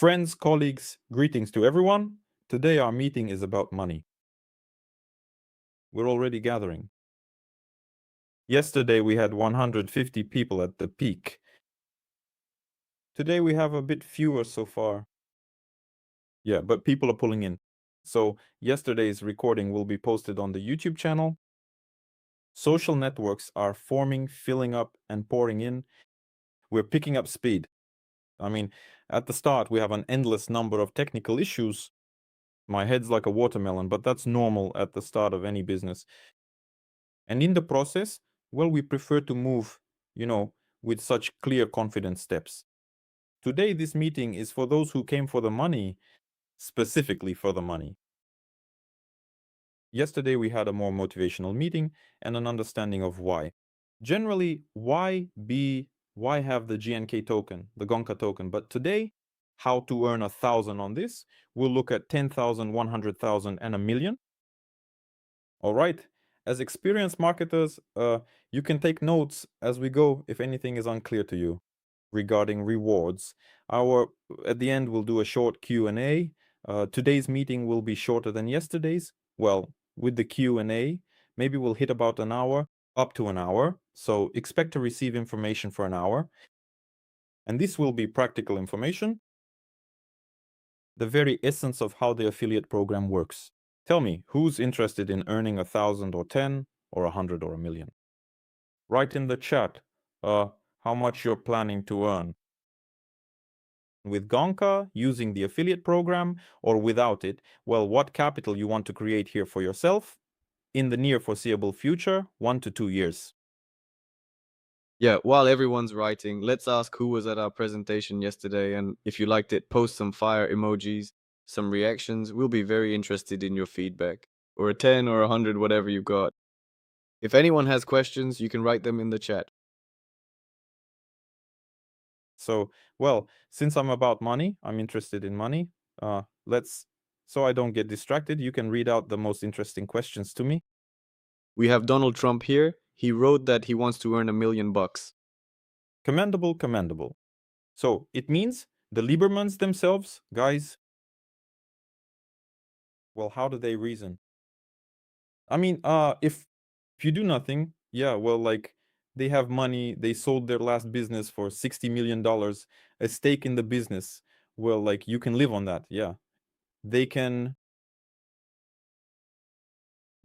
Friends, colleagues, greetings to everyone. Today our meeting is about money. We're already gathering. Yesterday we had 150 people at the peak. Today we have a bit fewer so far. Yeah, but people are pulling in. So yesterday's recording will be posted on the YouTube channel. Social networks are forming, filling up, and pouring in. We're picking up speed. I mean, at the start we have an endless number of technical issues. My head's like a watermelon, but that's normal at the start of any business. And in the process, well, we prefer to move, with such clear, confident steps. Today, this meeting is for those who came for the money, specifically for the money. Yesterday, we had a more motivational meeting and an understanding of why. Generally, why have the GNK token, the GONKA token? But today, how to earn 1,000 on this. We'll look at 10,000, 100,000, and 1,000,000. All right. As experienced marketers, you can take notes as we go if anything is unclear to you regarding rewards. At the end, we'll do a short Q&A. Today's meeting will be shorter than yesterday's. Well, with the Q&A, maybe we'll hit about an hour, up to an hour. So expect to receive information for an hour. And this will be practical information, the very essence of how the affiliate program works. Tell me, who's interested in earning 1,000 or 10 or 100 or 1,000,000? Write in the chat how much you're planning to earn. With GONKA, using the affiliate program, or without it, well, what capital you want to create here for yourself in the near foreseeable future, 1 to 2 years. Yeah, while everyone's writing, let's ask who was at our presentation yesterday, and if you liked it, post some fire emojis, some reactions. We'll be very interested in your feedback, or a 10 or 100, whatever you got. If anyone has questions, you can write them in the chat. So, well, since I'm about money, I'm interested in money. So I don't get distracted, you can read out the most interesting questions to me. We have Donald Trump here. He wrote that he wants to earn $1,000,000. Commendable, commendable. So it means the Liebermans themselves, guys, well, how do they reason? I mean, if you do nothing, yeah, well, like, they have money, they sold their last business for $60 million, a stake in the business. Well, like, you can live on that, yeah. They can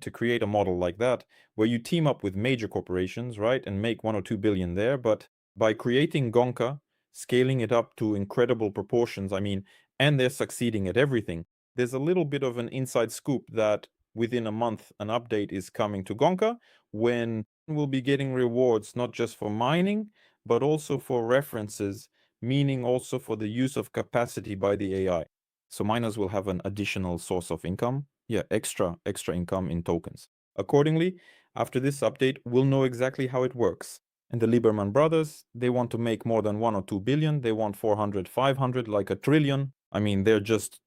to create a model like that where you team up with major corporations, right, and make 1 or 2 billion there. But by creating GONKA, scaling it up to incredible proportions, I mean, and they're succeeding at everything. There's a little bit of an inside scoop that within a month, an update is coming to GONKA when we'll be getting rewards not just for mining, but also for references, meaning also for the use of capacity by the AI. So miners will have an additional source of income. Yeah, extra income in tokens. Accordingly, after this update, we'll know exactly how it works. And the Lieberman brothers, they want to make more than 1 or 2 billion. They want 400, 500, like a trillion. I mean, they're just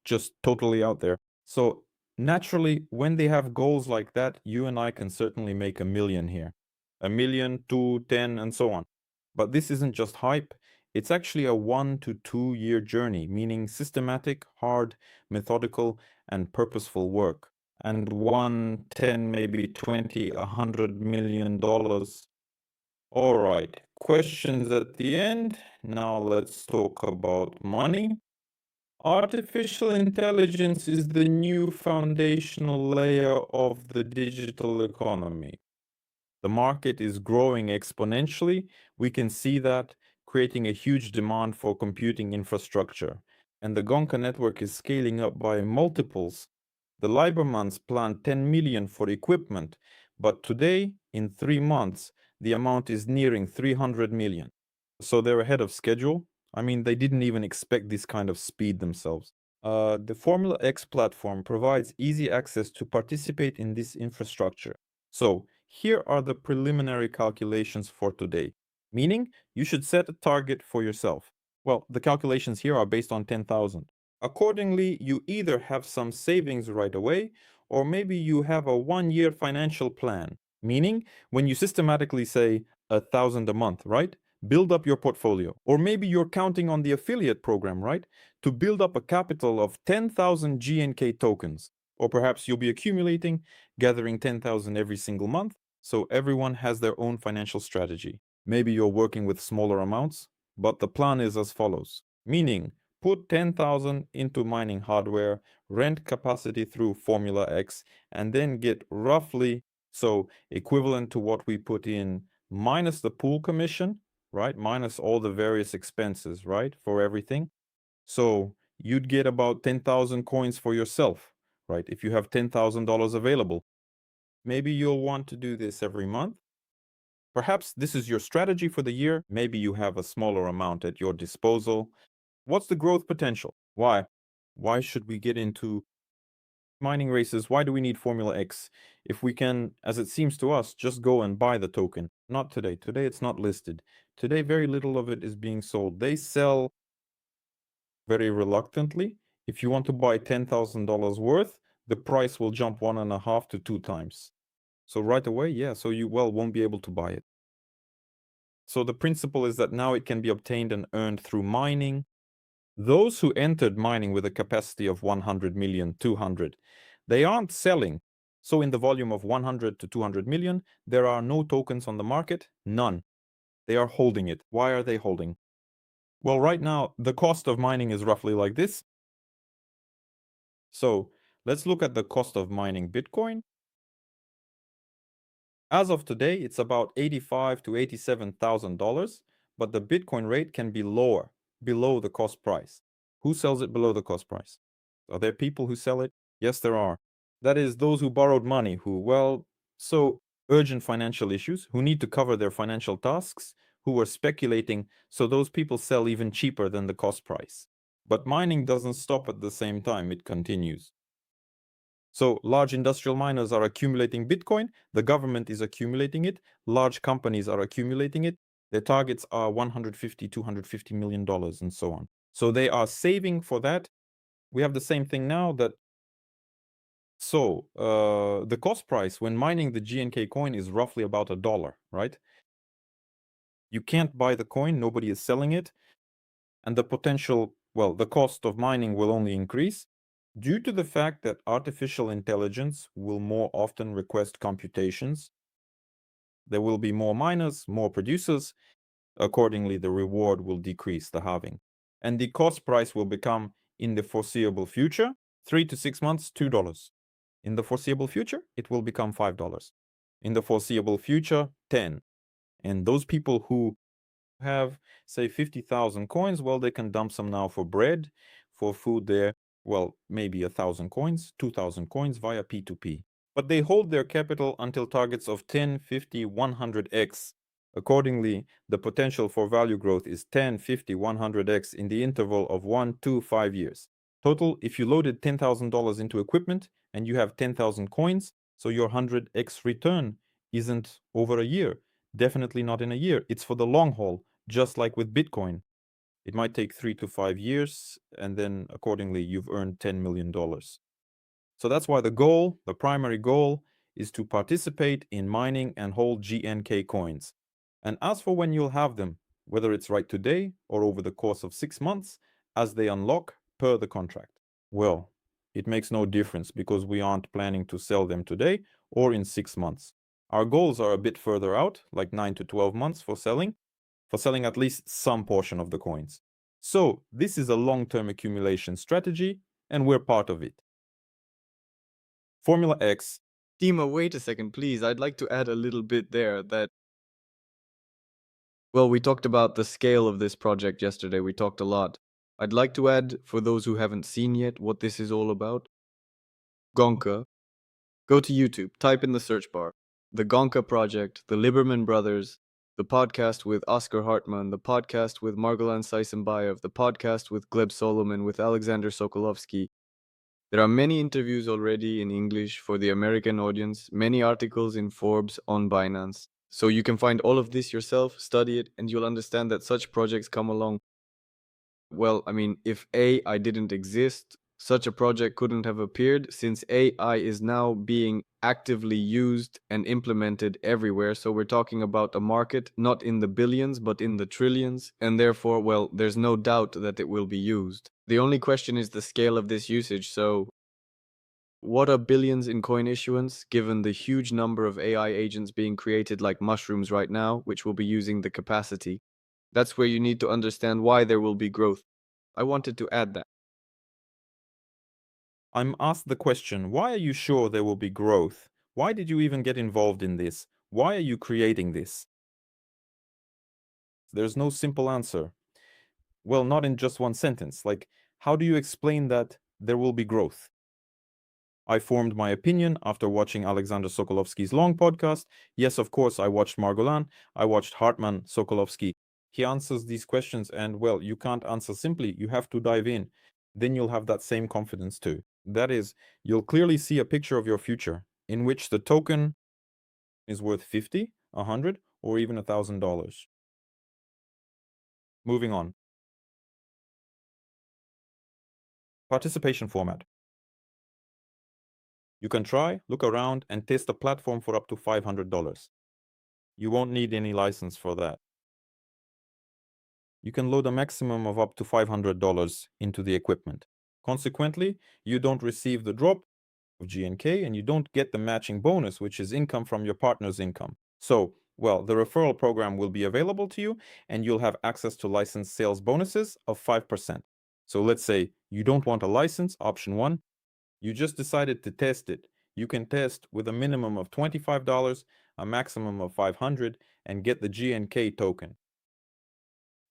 totally out there. So naturally, when they have goals like that, you and I can certainly make 1,000,000 here. 1,000,000, 2, 10, and so on. But this isn't just hype. It's actually a 1 to 2 year journey, meaning systematic, hard, methodical, and purposeful work. And 1, 10, maybe 20, $100 million. All right, questions at the end. Now let's talk about money. Artificial intelligence is the new foundational layer of the digital economy. The market is growing exponentially. We can see that, creating a huge demand for computing infrastructure. And the GONKA network is scaling up by multiples. The Liebermans planned 10 million for equipment, but today, in 3 months, the amount is nearing 300 million. So they're ahead of schedule. I mean, they didn't even expect this kind of speed themselves. The Formula X platform provides easy access to participate in this infrastructure. So here are the preliminary calculations for today, meaning you should set a target for yourself. Well, the calculations here are based on 10,000. Accordingly, you either have some savings right away, or maybe you have a 1-year financial plan, meaning when you systematically say 1,000 a month, right? build up your portfolio. Or maybe you're counting on the affiliate program, right? To build up a capital of 10,000 GNK tokens. Or perhaps you'll be accumulating, gathering 10,000 every single month, so everyone has their own financial strategy. Maybe you're working with smaller amounts, but the plan is as follows. Meaning, put 10,000 into mining hardware, rent capacity through Formula X, and then get roughly, so equivalent to what we put in minus the pool commission, right? Minus all the various expenses, right? For everything. So you'd get about 10,000 coins for yourself, right? If you have $10,000 available. Maybe you'll want to do this every month. Perhaps this is your strategy for the year. Maybe you have a smaller amount at your disposal. What's the growth potential? Why? Why should we get into mining races? Why do we need Formula X? If we can, as it seems to us, just go and buy the token. Not today. Today it's not listed. Today very little of it is being sold. They sell very reluctantly. If you want to buy $10,000 worth, the price will jump 1.5 to 2 times. So right away, yeah, so you won't be able to buy it. So the principle is that now it can be obtained and earned through mining. Those who entered mining with a capacity of 100 million, 200, they aren't selling. So in the volume of 100 to 200 million, there are no tokens on the market, none. They are holding it. Why are they holding? Well, right now, the cost of mining is roughly like this. So let's look at the cost of mining Bitcoin. As of today, it's about $85,000 to $87,000, but the Bitcoin rate can be lower, below the cost price. Who sells it below the cost price? Are there people who sell it? Yes, there are. That is, those who borrowed money, so urgent financial issues, who need to cover their financial tasks, who are speculating, so those people sell even cheaper than the cost price. But mining doesn't stop at the same time, it continues. So large industrial miners are accumulating Bitcoin, the government is accumulating it, large companies are accumulating it, their targets are $150, $250 million and so on. So they are saving for that. We have the same thing now that, so the cost price when mining the GNK coin is roughly about $1, right? You can't buy the coin, nobody is selling it, and the potential, the cost of mining will only increase. Due to the fact that artificial intelligence will more often request computations, there will be more miners, more producers. Accordingly, the reward will decrease, the halving. And the cost price will become, in the foreseeable future, 3 to 6 months, $2. In the foreseeable future, it will become $5. In the foreseeable future, 10. And those people who have, say, 50,000 coins, they can dump some now for bread, for food there. Maybe 1,000 coins, 2,000 coins via P2P. But they hold their capital until targets of 10, 50, 100x. Accordingly, the potential for value growth is 10, 50, 100x in the interval of 1 to 5 years. Total, if you loaded $10,000 into equipment and you have 10,000 coins, so your 100x return isn't over a year. Definitely not in a year. It's for the long haul, just like with Bitcoin. It might take 3 to 5 years, and then accordingly, you've earned $10 million. So that's why the primary goal, is to participate in mining and hold GNK coins. And as for when you'll have them, whether it's right today or over the course of 6 months, as they unlock per the contract. Well, it makes no difference because we aren't planning to sell them today or in 6 months. Our goals are a bit further out, like 9 to 12 months for selling at least some portion of the coins. So this is a long-term accumulation strategy, and we're part of it. Formula X. Dima, wait a second, please. I'd like to add a little bit there that, we talked about the scale of this project yesterday. We talked a lot. I'd like to add, for those who haven't seen yet, what this is all about. GONKA. Go to YouTube, type in the search bar. The GONKA Project, the Liberman Brothers, the podcast with Oscar Hartman, the podcast with Margolan Saisenbayev, the podcast with Gleb Solomon, with Alexander Sokolovsky. There are many interviews already in English for the American audience, many articles in Forbes, on Binance. So you can find all of this yourself, study it, and you'll understand that such projects come along. If I didn't exist, Such a project couldn't have appeared since AI is now being actively used and implemented everywhere. So we're talking about a market not in the billions, but in the trillions. And therefore, well, there's no doubt that it will be used. The only question is the scale of this usage. So what are billions in coin issuance given the huge number of AI agents being created like mushrooms right now, which will be using the capacity? That's where you need to understand why there will be growth. I wanted to add that. I'm asked the question, why are you sure there will be growth? Why did you even get involved in this? Why are you creating this? There's no simple answer. Well, not in just one sentence. Like, how do you explain that there will be growth? I formed my opinion after watching Alexander Sokolovsky's long podcast. Yes, of course, I watched Margolan. I watched Hartman Sokolovsky. He answers these questions, and well, you can't answer simply. You have to dive in. Then you'll have that same confidence too. That is, you'll clearly see a picture of your future in which the token is worth 50, 100, or even $1,000. Moving on. Participation format. You can try, look around, and test the platform for up to $500. You won't need any license for that. You can load a maximum of up to $500 into the equipment. Consequently, you don't receive the drop of GNK and you don't get the matching bonus, which is income from your partner's income. So, well, the referral program will be available to you and you'll have access to license sales bonuses of 5%. So let's say you don't want a license, option 1, you just decided to test it. You can test with a minimum of $25, a maximum of $500, and get the GNK token.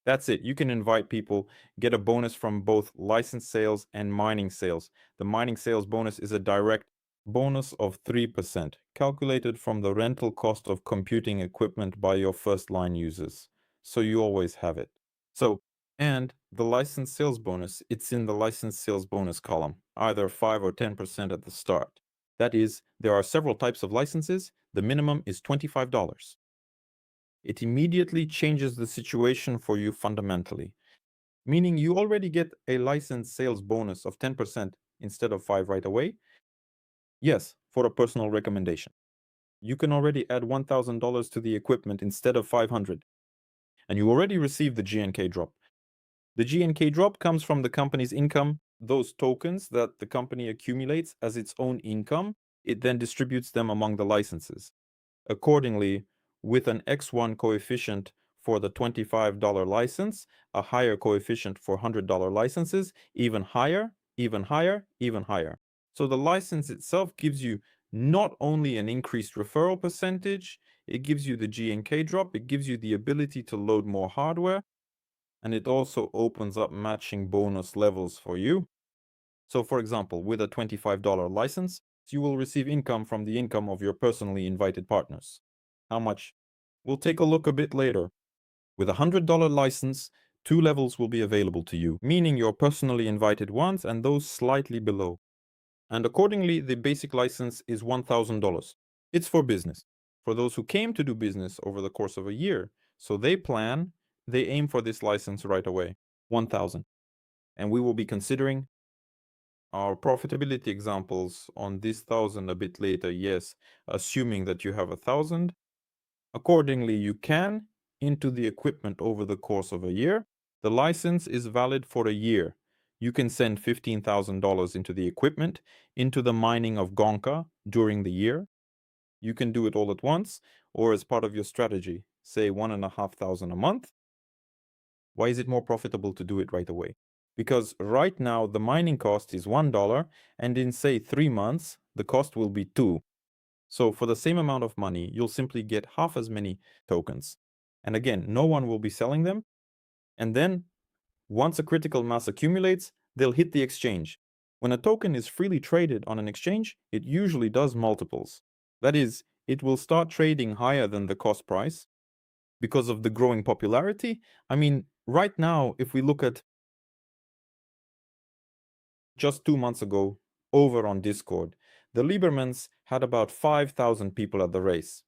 That's it. You can invite people, get a bonus from both license sales and mining sales. The mining sales bonus is a direct bonus of 3%, calculated from the rental cost of computing equipment by your first line users. So you always have it. So, and the license sales bonus, it's in the license sales bonus column, either 5 or 10% at the start. That is, there are several types of licenses. The minimum is $25. It immediately changes the situation for you fundamentally, meaning you already get a license sales bonus of 10% instead of 5 right away. Yes, for a personal recommendation. You can already add $1,000 to the equipment instead of 500, and you already received the GNK drop. The GNK drop comes from the company's income, those tokens that the company accumulates as its own income. It then distributes them among the licenses. Accordingly, with an X1 coefficient for the $25 license, a higher coefficient for $100 licenses, even higher, even higher, even higher. So the license itself gives you not only an increased referral percentage, it gives you the GNK drop, it gives you the ability to load more hardware, and it also opens up matching bonus levels for you. So for example, with a $25 license, you will receive income from the income of your personally invited partners. How much? We'll take a look a bit later. With a $100 license, 2 levels will be available to you, meaning your personally invited ones and those slightly below. And accordingly, the basic license is $1,000. It's for business, for those who came to do business over the course of a year. So they aim for this license right away, 1,000. And we will be considering our profitability examples on this 1,000 a bit later, yes, assuming that you have 1,000. Accordingly, you can into the equipment over the course of a year. The license is valid for a year. You can send $15,000 into the equipment, into the mining of GONKA during the year. You can do it all at once or as part of your strategy, say $1,500 a month. Why is it more profitable to do it right away? Because right now the mining cost is $1 and in say 3 months, the cost will be 2. So for the same amount of money, you'll simply get half as many tokens. And again, no one will be selling them. And then once a critical mass accumulates, they'll hit the exchange. When a token is freely traded on an exchange, it usually does multiples. That is, it will start trading higher than the cost price because of the growing popularity. I mean, right now, if we look at just 2 months ago over on Discord, the Liebermans had about 5,000 people at the race.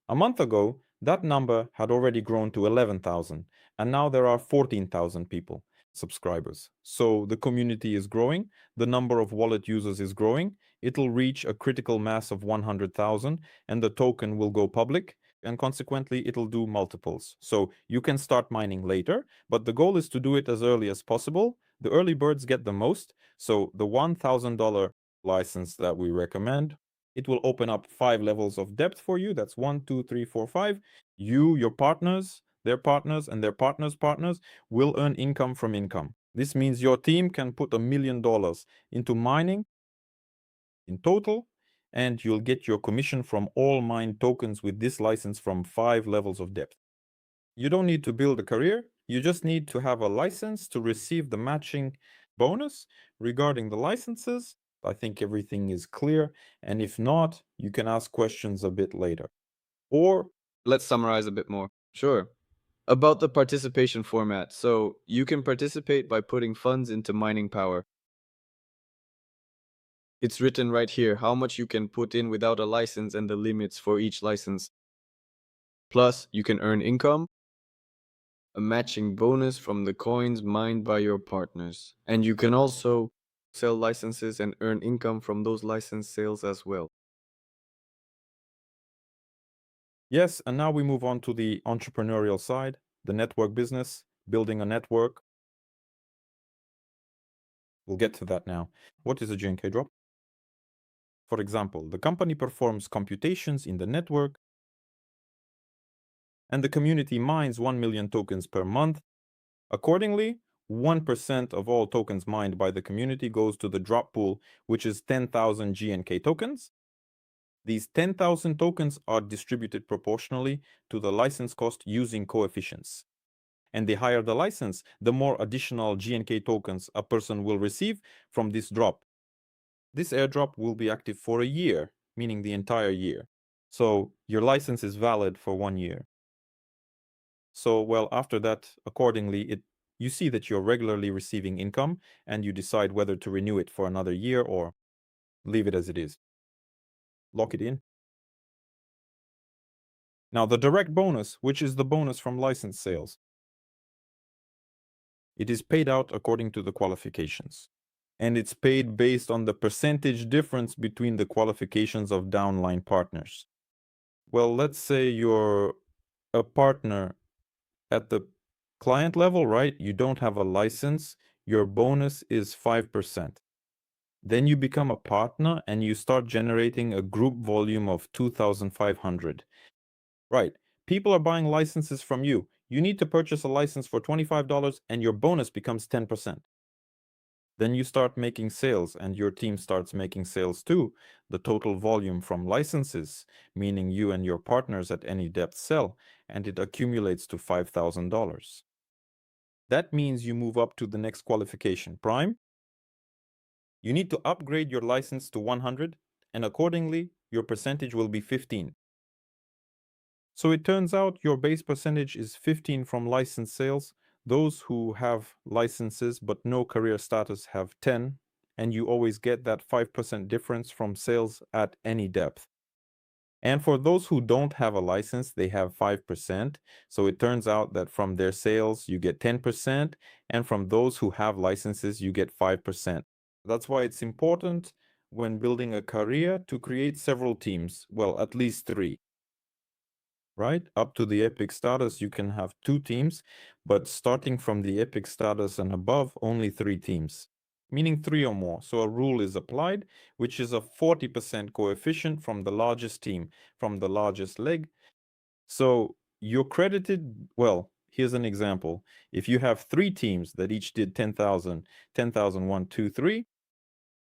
A month ago, that number had already grown to 11,000, and now there are 14,000 people. subscribers. So the community is growing, the number of wallet users is growing, it'll reach a critical mass of 100,000 and the token will go public, and consequently it'll do multiples. So you can start mining later, but the goal is to do it as early as possible. The early birds get the most, so the $1,000 license that we recommend, it will open up 5 levels of depth for you. That's 1, 2, 3, 4, 5. You, your partners, their partners, and their partners' partners will earn income from income. This means your team can put $1 million into mining in total, and you'll get your commission from all mined tokens with this license from 5 levels of depth. You don't need to build a career, you just need to have a license to receive the matching bonus. Regarding the licenses, I think everything is clear, and if not, you can ask questions a bit later. Or Let's summarize a bit more. Sure. About the participation format. So you can participate by putting funds into mining power. It's written right here how much you can put in without a license and the limits for each license. Plus, you can earn income, a matching bonus from the coins mined by your partners. And you can also sell licenses and earn income from those license sales as well. yes, and now we move on to the entrepreneurial side, the network business, building a network. We'll get to that now. What is a GNK drop? For example, the company performs computations in the network, and the community mines 1 million tokens per month. Accordingly, 1% of all tokens mined by the community goes to the drop pool, which is 10,000 GNK tokens. These 10,000 tokens are distributed proportionally to the license cost using coefficients. And the higher the license, the more additional GNK tokens a person will receive from this drop. This airdrop will be active for a year, meaning the entire year. So your license is valid for 1 year. So, well, after that, accordingly, you see that you're regularly receiving income and you decide whether to renew it for another year or leave it as it is. Lock it in. Now, the direct bonus, which is the bonus from license sales, it is paid out according to the qualifications. And it's paid based on the percentage difference between the qualifications of downline partners. Well, let's say you're a partner at the client level, right? You don't have a license, your bonus is 5%. Then you become a partner and you start generating a group volume of 2,500. Right. People are buying licenses from you. You need to purchase a license for $25 and your bonus becomes 10%. Then you start making sales and your team starts making sales too. The total volume from licenses, meaning you and your partners at any depth sell, and it accumulates to $5,000. That means you move up to the next qualification, Prime. You need to upgrade your license to 100, and accordingly, your percentage will be 15. So it turns out your base percentage is 15 from license sales. Those who have licenses but no career status have 10, and you always get that 5% difference from sales at any depth. And for those who don't have a license, they have 5%. So it turns out that from their sales, you get 10%, and from those who have licenses, you get 5%. That's why it's important when building a career to create several teams, well, at least 3. Right? Up to the epic status, you can have 2 teams, but starting from the epic status and above, only 3 teams, meaning 3 or more. So a rule is applied, which is a 40% coefficient from the largest team, from the largest leg. So you're credited, well, here's an example. If you have 3 teams that each did 10,000, 10,000, 1, 2, 3,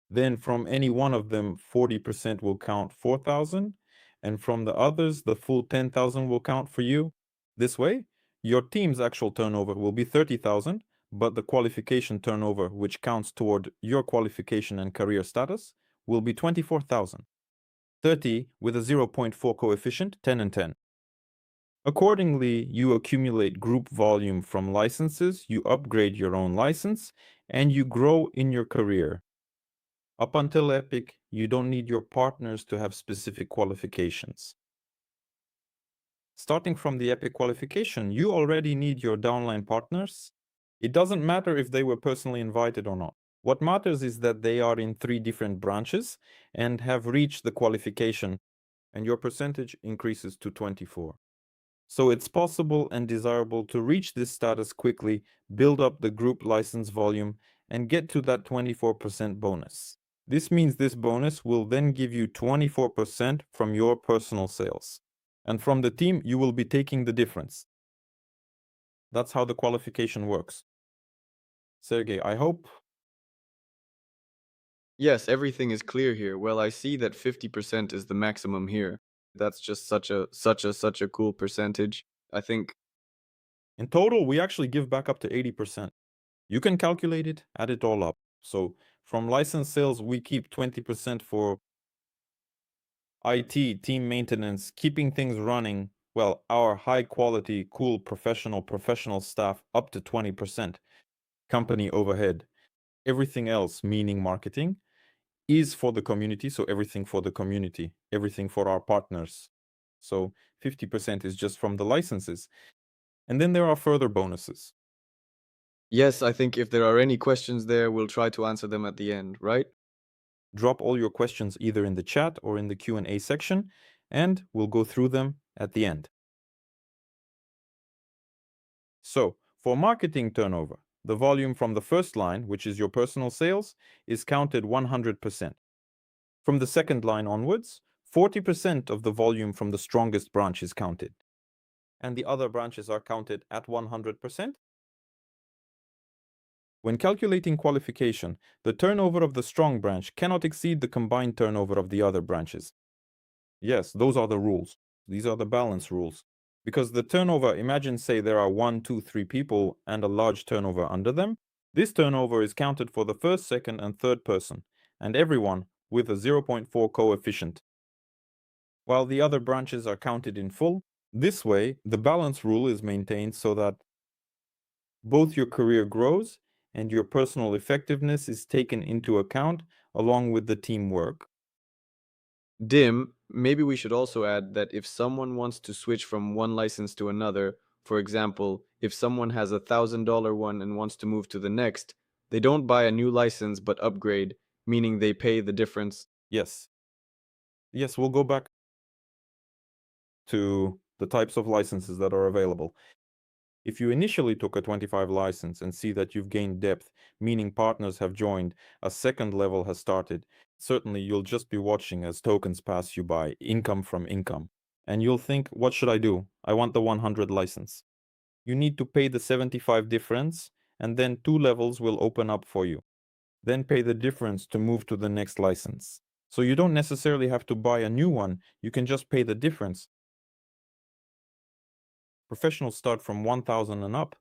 then from any one of them, 40% will count 4,000. And from the others, the full 10,000 will count for you. This way, your team's actual turnover will be 30,000, but the qualification turnover, which counts toward your qualification and career status, will be 24,000. 30 with a 0.4 coefficient, 10 and 10. Accordingly, you accumulate group volume from licenses, you upgrade your own license, and you grow in your career. Up until Epic, you don't need your partners to have specific qualifications. Starting from the Epic qualification, you already need your downline partners. It doesn't matter if they were personally invited or not. What matters is that they are in 3 different branches and have reached the qualification, and your percentage increases to 24. So it's possible and desirable to reach this status quickly, build up the group license volume, and get to that 24% bonus. This means this bonus will then give you 24% from your personal sales. And from the team, you will be taking the difference. That's how the qualification works. Sergey, I hope. Yes, everything is clear here. Well, I see that 50% is the maximum here. That's just such a cool percentage. I think In total, we actually give back up to 80%. You can calculate it, add it all up. So from license sales, we keep 20% for IT, team maintenance, keeping things running. Well, our high quality, cool, professional staff up to 20%. Company overhead. Everything else, meaning marketing, is for the community. So everything for the community, everything for our partners. So 50% is just from the licenses. And then there are further bonuses. yes, I think if there are any questions there, we'll try to answer them at the end, right? Drop all your questions either in the chat or in the Q&A section, and we'll go through them at the end. So, for marketing turnover, the volume from the first line, which is your personal sales, is counted 100%. From the second line onwards, 40% of the volume from the strongest branch is counted. And the other branches are counted at 100%. When calculating qualification, the turnover of the strong branch cannot exceed the combined turnover of the other branches. Yes, those are the rules. These are the balance rules. Because the turnover, imagine say there are 1, 2, 3 people and a large turnover under them. This turnover is counted for the first, second, and third person, and everyone with a 0.4 coefficient. While the other branches are counted in full, this way the balance rule is maintained so that both your career grows and your personal effectiveness is taken into account along with the teamwork. Dim, maybe we should also add that if someone wants to switch from one license to another, for example, if someone has $1,000 one and wants to move to the next, they don't buy a new license but upgrade, meaning they pay the difference. Yes. Yes, we'll go back to the types of licenses that are available. If you initially took a 25 license and see that you've gained depth, meaning partners have joined, a second level has started, certainly you'll just be watching as tokens pass you by, income from income. And you'll think, what should I do? I want the 100 license. You need to pay the 75 difference, and then 2 levels will open up for you. Then pay the difference to move to the next license. So you don't necessarily have to buy a new one, you can just pay the difference. Professionals start from 1,000 and up.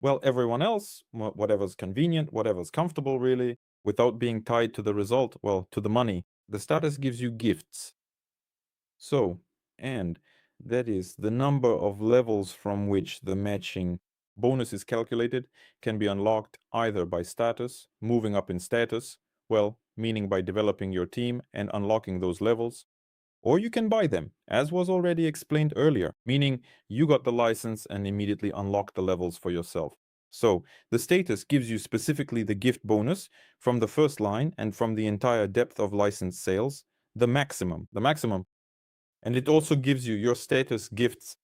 Well, everyone else, whatever's convenient, whatever's comfortable, really, without being tied to the result, well, to the money. The status gives you gifts. So, and that is the number of levels from which the matching bonus is calculated can be unlocked either by status, moving up in status, well, meaning by developing your team and unlocking those levels, or you can buy them, as was already explained earlier, meaning you got the license and immediately unlock the levels for yourself. So the status gives you specifically the gift bonus from the first line and from the entire depth of license sales, the maximum. And it also gives you your status gifts.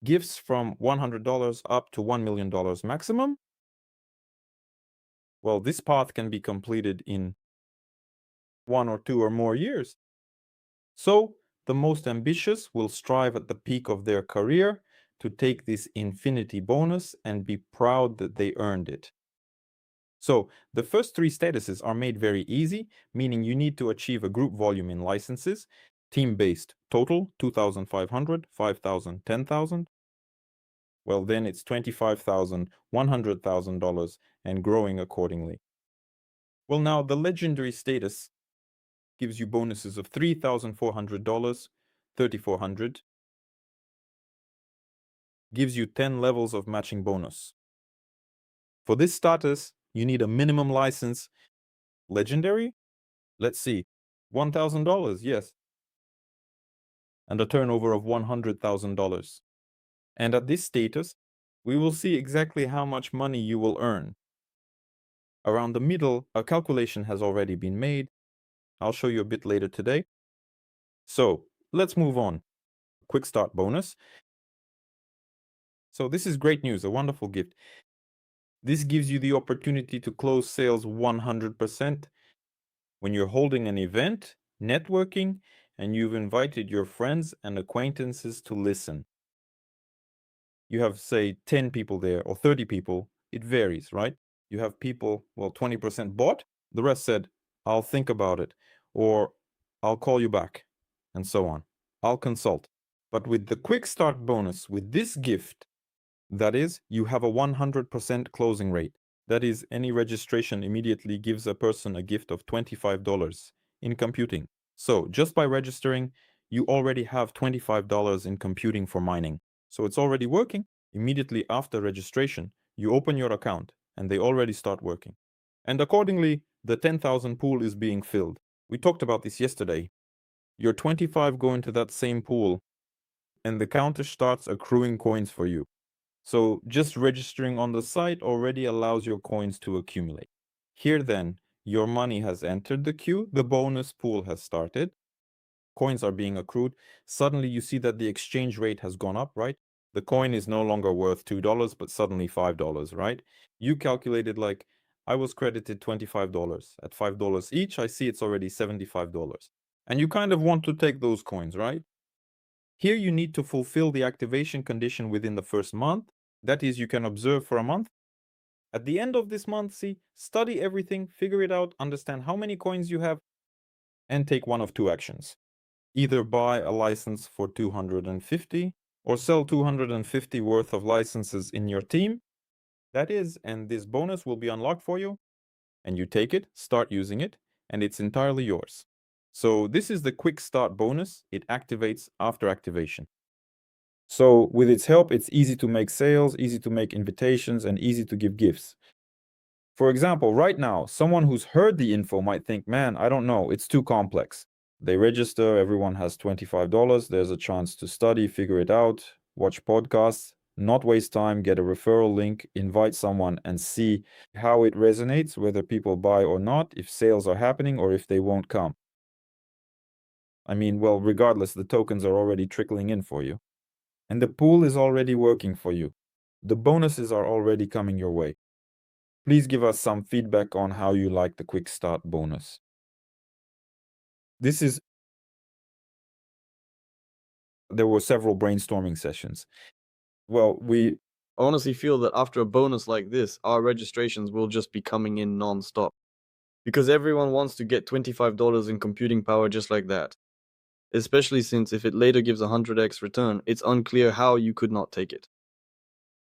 Gifts from $100 up to $1 million maximum. Well, this path can be completed in 1 or 2 or more years. So the most ambitious will strive at the peak of their career to take this infinity bonus and be proud that they earned it. So the first 3 statuses are made very easy, meaning you need to achieve a group volume in licenses, team-based total 2,500, 5,000, 10,000. Well, then it's $25,000, $100,000 and growing accordingly. Well, now the legendary status gives you bonuses of $3,400, $3,400, gives you 10 levels of matching bonus. For this status, you need a minimum license. Legendary? Let's see. $1,000, yes. And a turnover of $100,000. And at this status, we will see exactly how much money you will earn. Around the middle, a calculation has already been made. I'll show you a bit later today. So let's move on. Quick start bonus. So this is great news, a wonderful gift. This gives you the opportunity to close sales 100% when you're holding an event, networking, and you've invited your friends and acquaintances to listen. You have, say, 10 people there or 30 people. It varies, right? You have people, well, 20% bought. The rest said, I'll think about it, or I'll call you back, and so on. I'll consult. But with the quick start bonus, with this gift, that is, you have a 100% closing rate. That is, any registration immediately gives a person a gift of $25 in computing. So just by registering, you already have $25 in computing for mining. So it's already working. Immediately after registration, you open your account and they already start working. And accordingly, the 10,000 pool is being filled. We talked about this yesterday. Your 25 go into that same pool and the counter starts accruing coins for you. So just registering on the site already allows your coins to accumulate. Here then, your money has entered the queue, the bonus pool has started, coins are being accrued. Suddenly you see that the exchange rate has gone up, right? The coin is no longer worth $2, but suddenly $5, right? You calculated like, I was credited $25. At $5 each, I see it's already $75. And you kind of want to take those coins, right? Here you need to fulfill the activation condition within the first month. That is, you can observe for a month. At the end of this month, study everything, figure it out, understand how many coins you have, and take one of two actions. Either buy a license for 250 or sell 250 worth of licenses in your team. That is, and this bonus will be unlocked for you. And you take it, start using it, and it's entirely yours. So this is the quick start bonus. It activates after activation. So with its help, it's easy to make sales, easy to make invitations, and easy to give gifts. For example, right now, someone who's heard the info might think, man, I don't know, it's too complex. They register, everyone has $25, there's a chance to study, figure it out, watch podcasts, not waste time, get a referral link, invite someone and see how it resonates, whether people buy or not, if sales are happening or if they won't come. I mean, well, regardless, the tokens are already trickling in for you. And the pool is already working for you. The bonuses are already coming your way. Please give us some feedback on how you like the quick start bonus. There were several brainstorming sessions. Well, we I honestly feel that after a bonus like this, our registrations will just be coming in non-stop. Because everyone wants to get $25 in computing power just like that. Especially since if it later gives a 100x return, it's unclear how you could not take it.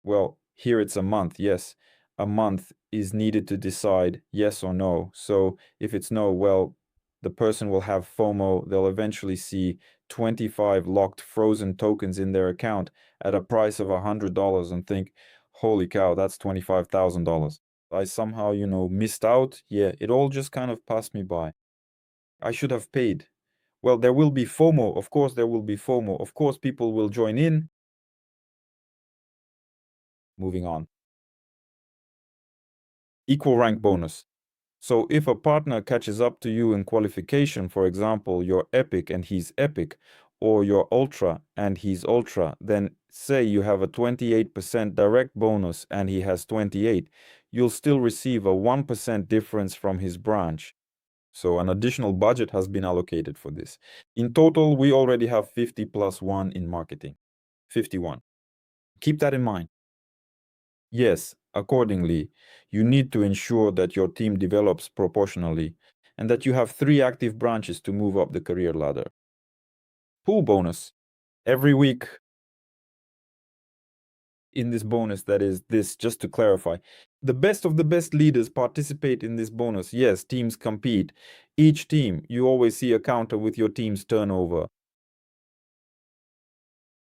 Well, here it's a month, yes. A month is needed to decide yes or no. So if it's no, well, the person will have FOMO. They'll eventually see 25 locked frozen tokens in their account at a price of $100 and think, holy cow, that's $25,000. I somehow, missed out. Yeah, it all just kind of passed me by. I should have paid. Well, there will be FOMO. Of course, there will be FOMO. Of course, people will join in. Moving on. Equal rank bonus. So if a partner catches up to you in qualification, for example, you're epic and he's epic, or you're ultra and he's ultra, then say you have a 28% direct bonus and he has 28, you'll still receive a 1% difference from his branch. So an additional budget has been allocated for this. In total, we already have 50 plus 1 in marketing. 51. Keep that in mind. Yes, accordingly, you need to ensure that your team develops proportionally and that you have 3 active branches to move up the career ladder. Pool bonus. Every week in this bonus, that is this, just to clarify, the best of the best leaders participate in this bonus. Yes, teams compete. Each team, you always see a counter with your team's turnover.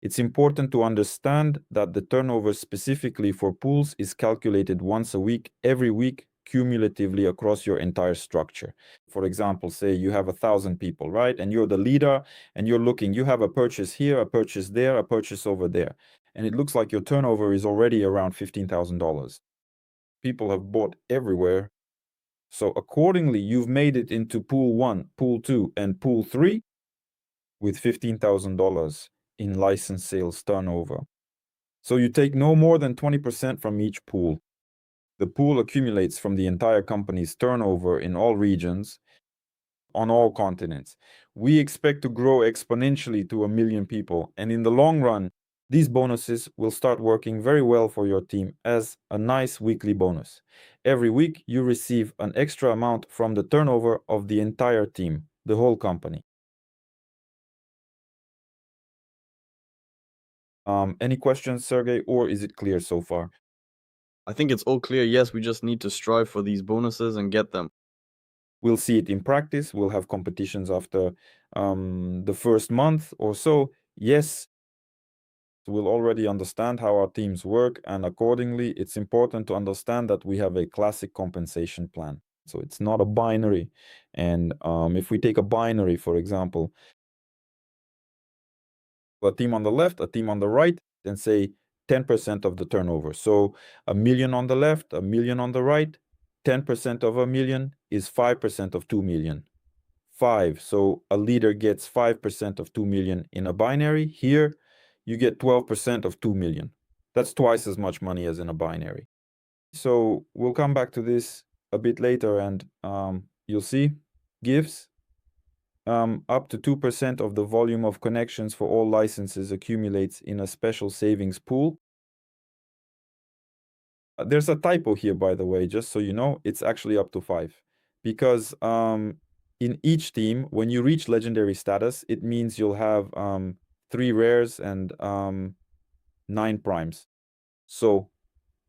It's important to understand that the turnover specifically for pools is calculated once a week, every week, cumulatively across your entire structure. For example, say you have 1,000 people, right? And you're the leader and you're looking, you have a purchase here, a purchase there, a purchase over there. and it looks like your turnover is already around $15,000. People have bought everywhere. So accordingly, you've made it into pool 1, pool 2, and pool 3 with $15,000 in license sales turnover. So you take no more than 20% from each pool. The pool accumulates from the entire company's turnover in all regions, on all continents. We expect to grow exponentially to 1 million people, and in the long run, these bonuses will start working very well for your team as a nice weekly bonus. Every week, you receive an extra amount from the turnover of the entire team, the whole company. Any questions, Sergey, or is it clear so far? I think it's all clear. Yes, we just need to strive for these bonuses and get them. We'll see it in practice. We'll have competitions after the first month or so. Yes, we'll already understand how our teams work, and accordingly, it's important to understand that we have a classic compensation plan. So it's not a binary. And if we take a binary, for example, a team on the left, a team on the right, and say 10% of the turnover. So 1 million on the left, 1 million on the right, 10% of 1 million is 5% of 2 million. 5. So a leader gets 5% of 2 million in a binary. Here, you get 12% of 2 million. That's twice as much money as in a binary. So we'll come back to this a bit later, and you'll see gifts. Up to 2% of the volume of connections for all licenses accumulates in a special savings pool. There's a typo here, by the way, just so you know, it's actually up to 5. Because in each team, when you reach legendary status, it means you'll have 3 rares and 9 primes. So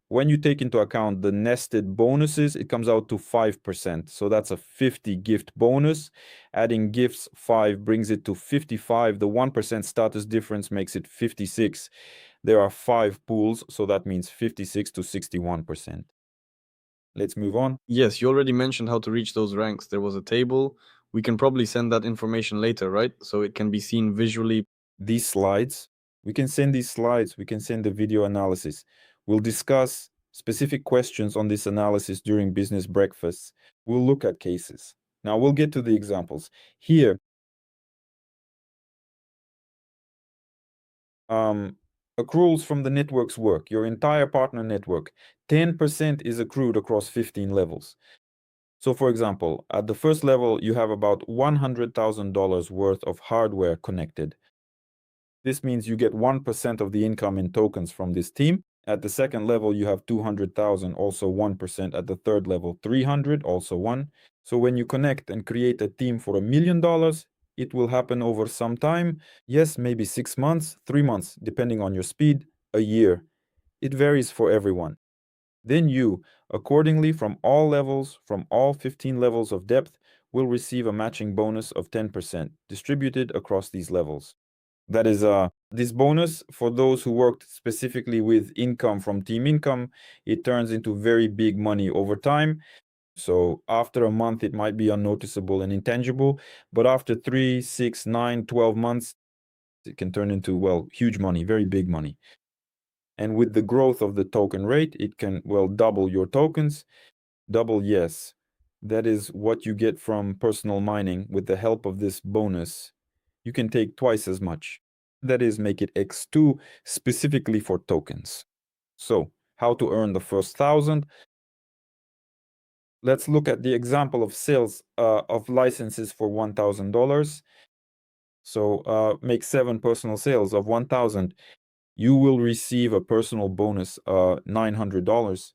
when you take into account the nested bonuses, it comes out to 5%. So that's a 50 gift bonus. Adding gifts 5 brings it to 55. The 1% status difference makes it 56. There are 5 pools, so that means 56 to 61%. Let's move on. Yes, you already mentioned how to reach those ranks. There was a table. We can probably send that information later, right? So it can be seen visually. These slides, we can send these slides, we can send the video analysis. We'll discuss specific questions on this analysis during business breakfasts. We'll look at cases. Now we'll get to the examples. Here, accruals from the network's work, your entire partner network, 10% is accrued across 15 levels. So for example, at the first level, you have about $100,000 worth of hardware connected. This means you get 1% of the income in tokens from this team. At the second level, you have 200,000, also 1%. At the third level, 300, also 1. So when you connect and create a team for $1 million, it will happen over some time. Yes, maybe 6 months, 3 months, depending on your speed, a year. It varies for everyone. Then you, accordingly, from all levels, from all 15 levels of depth, will receive a matching bonus of 10% distributed across these levels. That is this bonus for those who worked specifically with income from team income. It turns into very big money over time. So after a month, it might be unnoticeable and intangible, but after 3, 6, 9, 12 months, it can turn into, well, huge money, very big money. And with the growth of the token rate, it can, well, double your tokens. Double, yes. That is what you get from personal mining. With the help of this bonus, you can take twice as much. That is, make it x2 specifically for tokens. So, how to earn the first 1,000? Let's look at the example of sales of licenses for $1,000. So, make 7 personal sales of 1,000. You will receive a personal bonus, $900,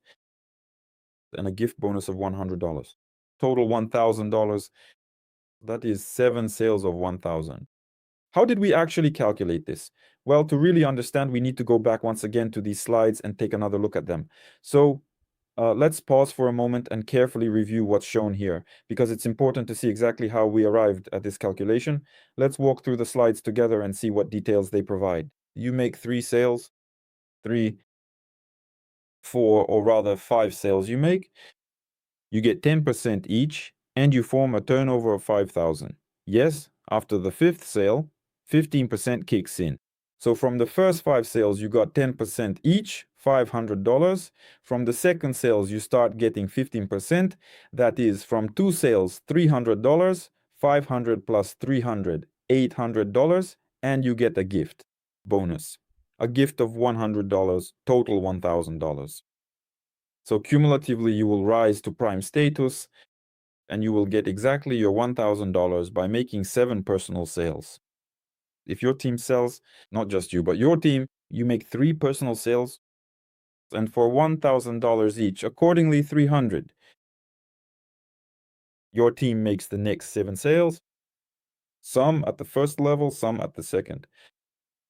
and a gift bonus of $100. Total $1,000. That is 7 sales of 1,000. How did we actually calculate this? Well, to really understand, we need to go back once again to these slides and take another look at them. So let's pause for a moment and carefully review what's shown here, because it's important to see exactly how we arrived at this calculation. Let's walk through the slides together and see what details they provide. You make 3 sales, 3, 4, or rather 5 sales you make. You get 10% each, and you form a turnover of 5,000. Yes, after the 5th sale, 15% kicks in. So from the first 5 sales, you got 10% each, $500. From the second sales, you start getting 15%. That is from 2 sales, $300, 500 plus 300, $800, and you get a gift bonus. A gift of $100, total $1,000. So cumulatively, you will rise to prime status, and you will get exactly your $1,000 by making 7 personal sales. If your team sells, not just you, but your team, you make 3 personal sales, and for $1,000 each, accordingly 300. Your team makes the next 7 sales, some at the first level, some at the second.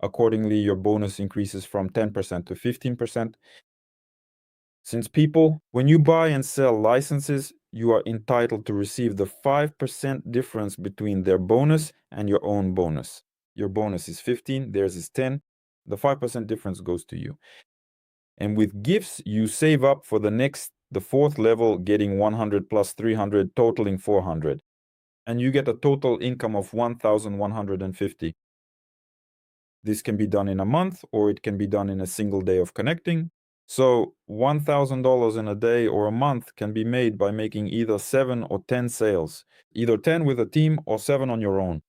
Accordingly, your bonus increases from 10% to 15%. Since people, when you buy and sell licenses, you are entitled to receive the 5% difference between their bonus and your own bonus. Your bonus is 15, theirs is 10. The 5% difference goes to you. And with gifts, you save up for the fourth level, getting 100 plus 300, totaling 400. And you get a total income of 1,150. This can be done in a month, or it can be done in a single day of connecting. So $1,000 in a day or a month can be made by making either 7 or 10 sales, either 10 with a team or 7 on your own.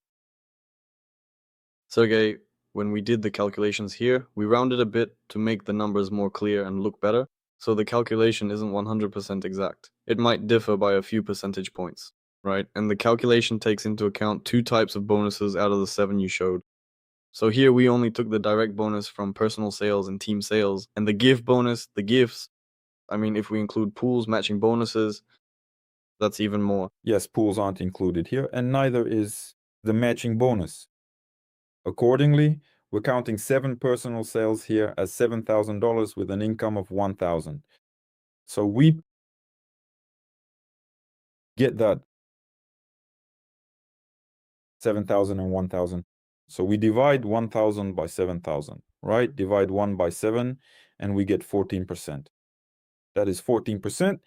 Sergey, when we did the calculations here, we rounded a bit to make the numbers more clear and look better, so the calculation isn't 100% exact. It might differ by a few percentage points, right? And the calculation takes into account 2 types of bonuses out of the 7 you showed. So here we only took the direct bonus from personal sales and team sales, and the gift bonus, the gifts, I mean, if we include pools, matching bonuses, that's even more. Yes, pools aren't included here, and neither is the matching bonus. Accordingly, we're counting 7 personal sales here as $7,000 with an income of $1,000. So we get that 7,000 and 1,000. So we divide 1,000 by 7,000, right? Divide 1 by 7, and we get 14%. That is 14%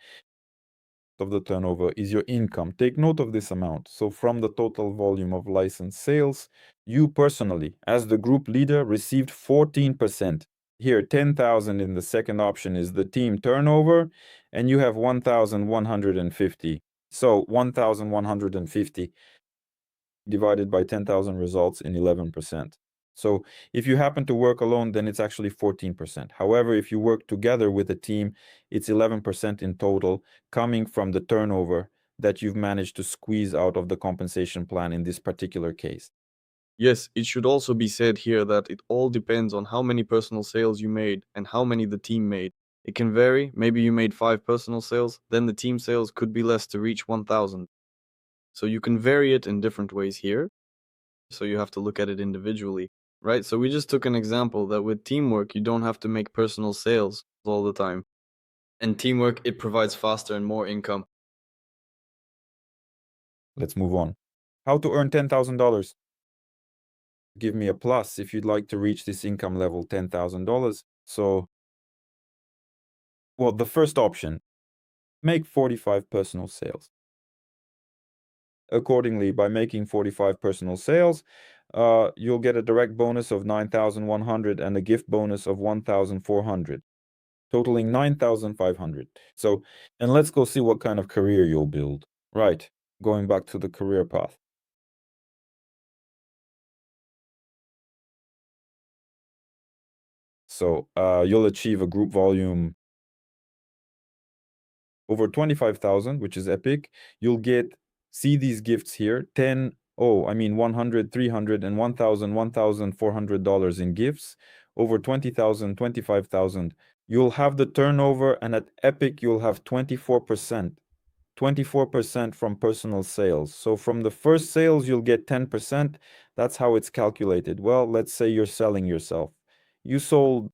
of the turnover is your income. Take note of this amount. So from the total volume of license sales, you personally, as the group leader, received 14%. Here, 10,000 in the second option is the team turnover, and you have 1,150. So 1,150 divided by 10,000 results in 11%. So if you happen to work alone, then it's actually 14%. However, if you work together with a team, it's 11% in total, coming from the turnover that you've managed to squeeze out of the compensation plan in this particular case. Yes, it should also be said here that it all depends on how many personal sales you made and how many the team made. It can vary. Maybe you made 5 personal sales, then the team sales could be less to reach 1,000. So you can vary it in different ways here. So you have to look at it individually, right? So we just took an example that with teamwork, you don't have to make personal sales all the time. And teamwork, it provides faster and more income. Let's move on. How to earn $10,000? Give me a plus if you'd like to reach this income level, $10,000. So, well, the first option, make 45 personal sales. Accordingly, by making 45 personal sales, you'll get a direct bonus of 9,100 and a gift bonus of 1,400, totaling 9,500. So, and let's go see what kind of career you'll build. Right, going back to the career path. So, you'll achieve a group volume over 25,000, which is epic. You'll see these gifts here, 100, 300, and 1,000, $1,400 in gifts, over 20,000, 25,000. You'll have the turnover, and at epic, you'll have 24%. 24% from personal sales. So from the first sales, you'll get 10%. That's how it's calculated. Well, let's say you're selling yourself. You sold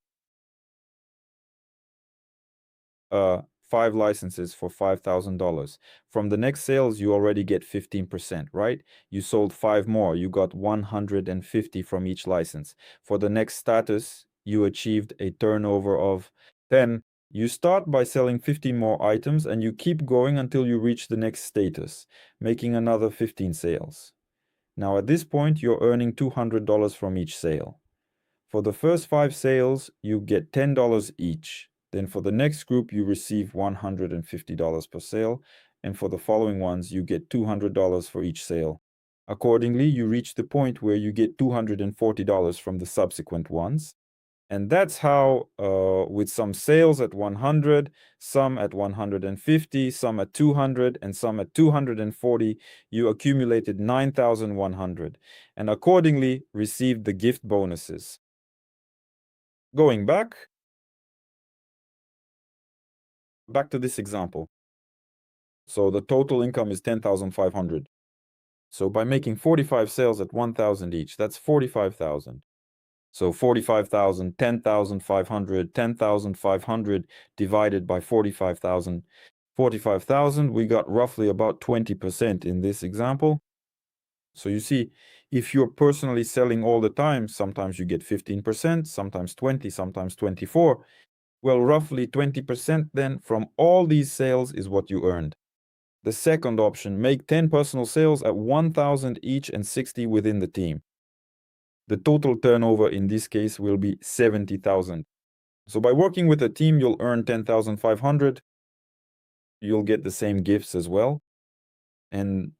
5 licenses for $5,000. From the next sales, you already get 15%, right? You sold 5 more, you got 150 from each license. For the next status, you achieved a turnover of 10. You start by selling 50 more items, and you keep going until you reach the next status, making another 15 sales. Now, at this point, you're earning $200 from each sale. For the first 5 sales, you get $10 each. Then for the next group, you receive $150 per sale. And for the following ones, you get $200 for each sale. Accordingly, you reach the point where you get $240 from the subsequent ones. And that's how, with some sales at 100, some at 150, some at 200, and some at 240, you accumulated 9,100, and accordingly received the gift bonuses. Going back to this example. So the total income is 10,500. So by making 45 sales at 1,000 each, that's 45,000. So 45,000, 10,500, 10,500 divided by 45,000. 45,000, we got roughly about 20% in this example. So you see, if you're personally selling all the time, sometimes you get 15%, sometimes 20, sometimes 24. Well, roughly 20% then from all these sales is what you earned. The second option, make 10 personal sales at 1,000 each and 60 within the team. The total turnover in this case will be 70,000. So by working with a team, you'll earn 10,500. You'll get the same gifts as well. And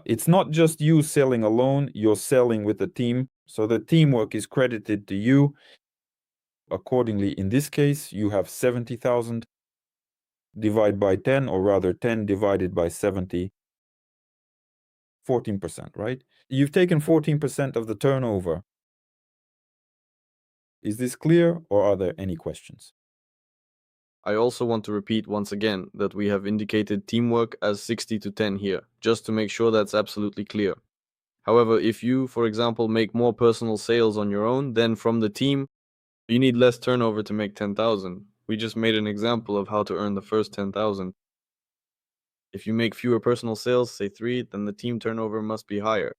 it's not just you selling alone, you're selling with a team. So the teamwork is credited to you. Accordingly, in this case, you have 70,000 divided by 10, or rather 10 divided by 70, 14%, right? You've taken 14% of the turnover. Is this clear, or are there any questions? I also want to repeat once again that we have indicated teamwork as 60 to 10 here, just to make sure that's absolutely clear. However, if you, for example, make more personal sales on your own than from the team, you need less turnover to make 10,000. We just made an example of how to earn the first 10,000. If you make fewer personal sales, say 3, then the team turnover must be higher.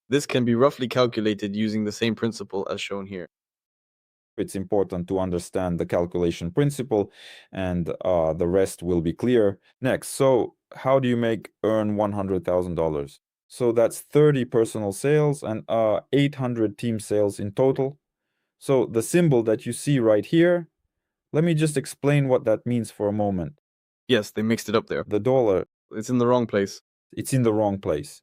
This can be roughly calculated using the same principle as shown here. It's important to understand the calculation principle, and the rest will be clear next. So how do you earn $100,000? So that's 30 personal sales and 800 team sales in total. So the symbol that you see right here, let me just explain what that means for a moment. Yes, they mixed it up there. The dollar, It's in the wrong place. it's in the wrong place.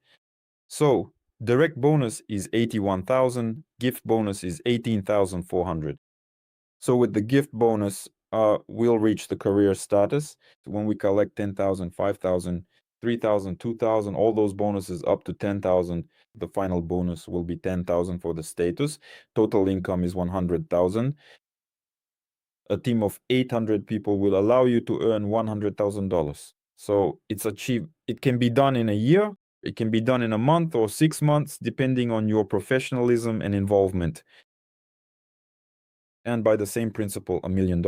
So direct bonus is 81,000, gift bonus is 18,400. So with the gift bonus, we'll reach the career status. When we collect 10,000, 5,000, 3,000, 2,000, all those bonuses up to 10,000, the final bonus will be 10,000 for the status. Total income is 100,000. A team of 800 people will allow you to earn $100,000. So it's achieved. It can be done in a year. It can be done in a month or 6 months, depending on your professionalism and involvement. And by the same principle, $1 million.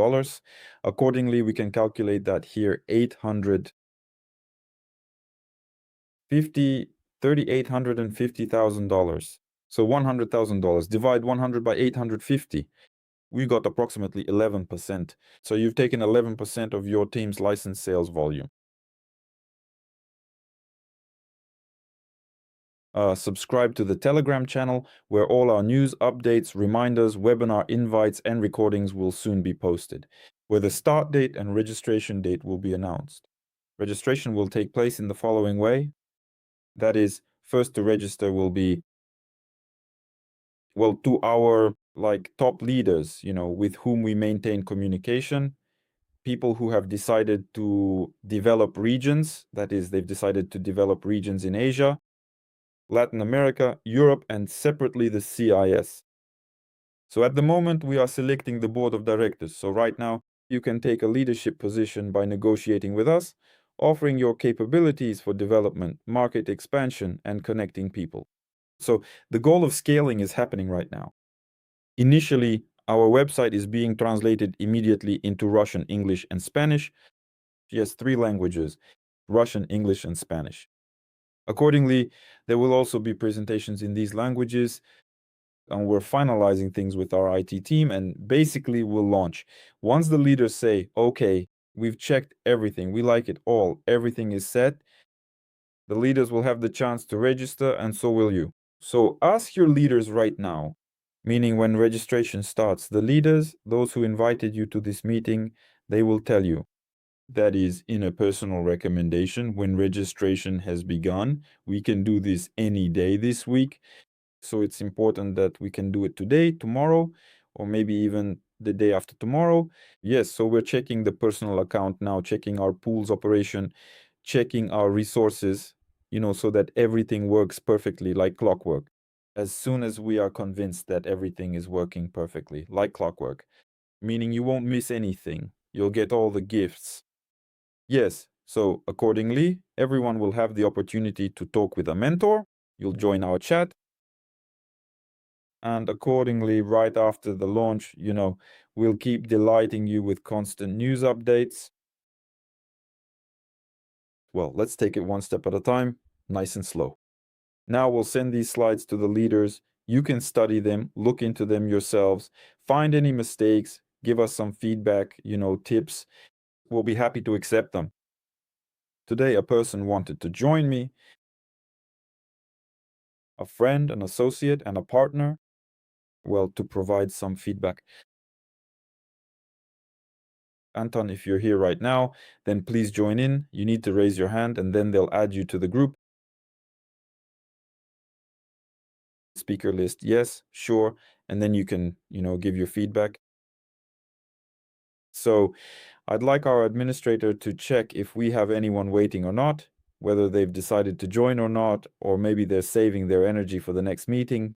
Accordingly, we can calculate that here, 3,850,000. So $100,000. Divide 100 by 850. We got approximately 11%. So you've taken 11% of your team's license sales volume. Subscribe to the Telegram channel, where all our news, updates, reminders, webinar invites, and recordings will soon be posted, where the start date and registration date will be announced. Registration will take place in the following way. That is, first to register will be, well, to our top leaders, with whom we maintain communication, people who have decided to develop regions, that is, they've decided to develop regions in Asia, Latin America, Europe, and separately the CIS. So at the moment, we are selecting the board of directors. So right now, you can take a leadership position by negotiating with us, offering your capabilities for development, market expansion, and connecting people. So the goal of scaling is happening right now. Initially, our website is being translated immediately into Russian, English, and Spanish. Yes, 3 languages, Russian, English, and Spanish. Accordingly, there will also be presentations in these languages, and we're finalizing things with our IT team, and basically we'll launch. Once the leaders say, okay, we've checked everything, we like it all, everything is set, the leaders will have the chance to register, and so will you. So ask your leaders right now, meaning when registration starts, the leaders, those who invited you to this meeting, they will tell you. That is in a personal recommendation when registration has begun. We can do this any day this week. So it's important that we can do it today, tomorrow, or maybe even the day after tomorrow. Yes, so we're checking the personal account now, checking our pools operation, checking our resources, so that everything works perfectly like clockwork. As soon as we are convinced that everything is working perfectly like clockwork, meaning you won't miss anything, you'll get all the gifts. Yes, so accordingly, everyone will have the opportunity to talk with a mentor. You'll join our chat. And accordingly, right after the launch, we'll keep delighting you with constant news updates. Well, let's take it one step at a time, nice and slow. Now we'll send these slides to the leaders. You can study them, look into them yourselves, find any mistakes, give us some feedback, tips. We'll be happy to accept them. Today, a person wanted to join me, a friend, an associate, and a partner, well, to provide some feedback. Anton, if you're here right now, then please join in. You need to raise your hand and then they'll add you to the group. Speaker list, yes, sure. And then you can, give your feedback. So I'd like our administrator to check if we have anyone waiting or not, whether they've decided to join or not, or maybe they're saving their energy for the next meeting.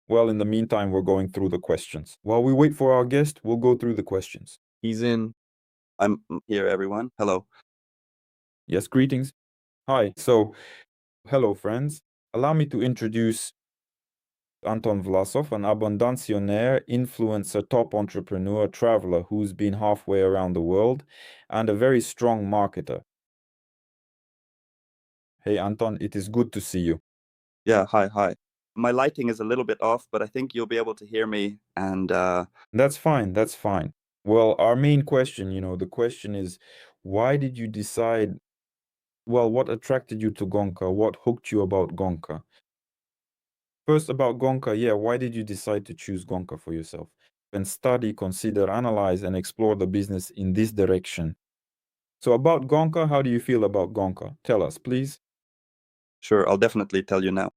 Well, in the meantime, we're going through the questions. While we wait for our guest, we'll go through the questions. He's in. I'm here, everyone. Hello. Yes, greetings. Hi. So, hello, friends. Allow me to introduce Anton Vlasov, an abundancionaire, influencer, top entrepreneur, traveler who's been halfway around the world, and a very strong marketer. Hey, Anton, it is good to see you. Yeah, hi. My lighting is a little bit off, but I think you'll be able to hear me. And That's fine. Well, our main question, the question is, why did you decide, well, what attracted you to GONKA? What hooked you about GONKA? First, about GONKA, yeah, why did you decide to choose GONKA for yourself? And study, consider, analyze, and explore the business in this direction. So about GONKA, how do you feel about GONKA? Tell us, please. sure, I'll definitely tell you now.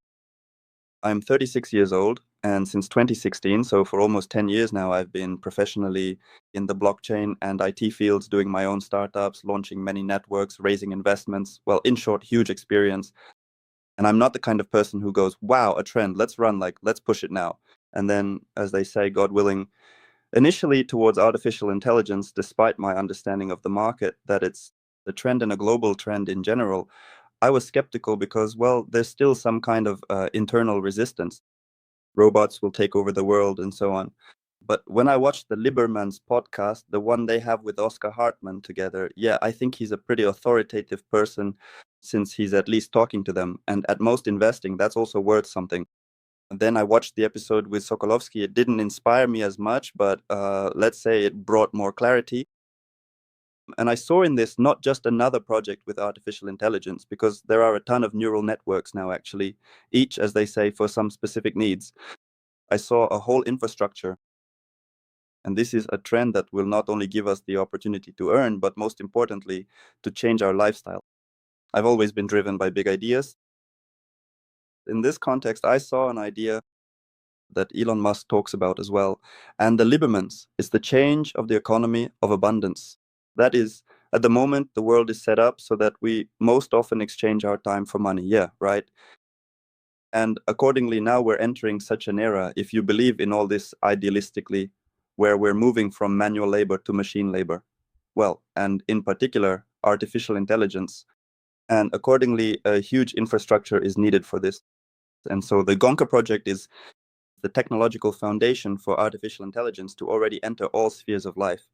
I'm 36 years old, and since 2016, so for almost 10 years now, I've been professionally in the blockchain and IT fields, doing my own startups, launching many networks, raising investments. Well, in short, huge experience. And I'm not the kind of person who goes, wow, a trend, let's run, let's push it now. And then, as they say, God willing, initially towards artificial intelligence, despite my understanding of the market, that it's the trend and a global trend in general, I was skeptical because, well, there's still some kind of internal resistance. Robots will take over the world and so on. But when I watched the Libermans podcast, the one they have with Oscar Hartman together, yeah, I think he's a pretty authoritative person since he's at least talking to them. And at most investing, that's also worth something. And then I watched the episode with Sokolovsky. It didn't inspire me as much, but let's say it brought more clarity. And I saw in this not just another project with artificial intelligence, because there are a ton of neural networks now, actually, each, as they say, for some specific needs. I saw a whole infrastructure. And this is a trend that will not only give us the opportunity to earn, but most importantly, to change our lifestyle. I've always been driven by big ideas. In this context, I saw an idea that Elon Musk talks about as well. And the Libermans is the change of the economy of abundance. That is, at the moment, the world is set up so that we most often exchange our time for money. Yeah, right. And accordingly, now we're entering such an era, if you believe in all this idealistically, where we're moving from manual labor to machine labor. Well, and in particular, artificial intelligence. And accordingly, a huge infrastructure is needed for this. And so the GONKA project is the technological foundation for artificial intelligence to already enter all spheres of life.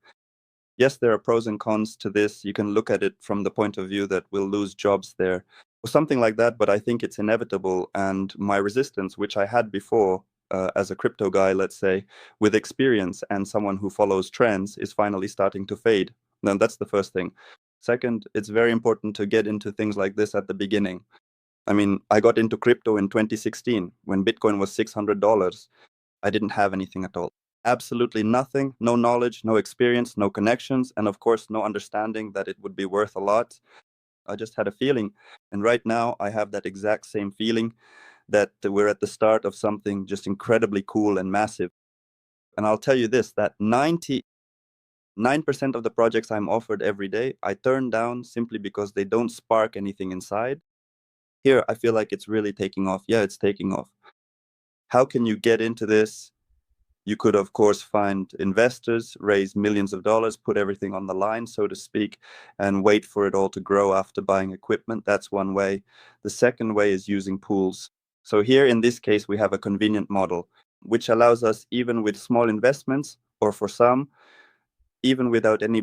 Yes, there are pros and cons to this. You can look at it from the point of view that we'll lose jobs there or something like that, but I think it's inevitable. And my resistance, which I had before as a crypto guy, let's say, with experience and someone who follows trends, is finally starting to fade. Then that's the first thing. Second, it's very important to get into things like this at the beginning. I mean, I got into crypto in 2016 when Bitcoin was $600. I didn't have anything at all. Absolutely nothing, no knowledge, no experience, no connections, and of course, no understanding that it would be worth a lot. I just had a feeling. And right now, I have that exact same feeling that we're at the start of something just incredibly cool and massive. And I'll tell you this, that 99% of the projects I'm offered every day, I turn down simply because they don't spark anything inside. Here, I feel like it's really taking off. Yeah, it's taking off. How can you get into this? You could, of course, find investors, raise millions of dollars, put everything on the line, so to speak, and wait for it all to grow after buying equipment. That's one way. The second way is using pools. So here, in this case, we have a convenient model, which allows us, even with small investments, or for some, even without any,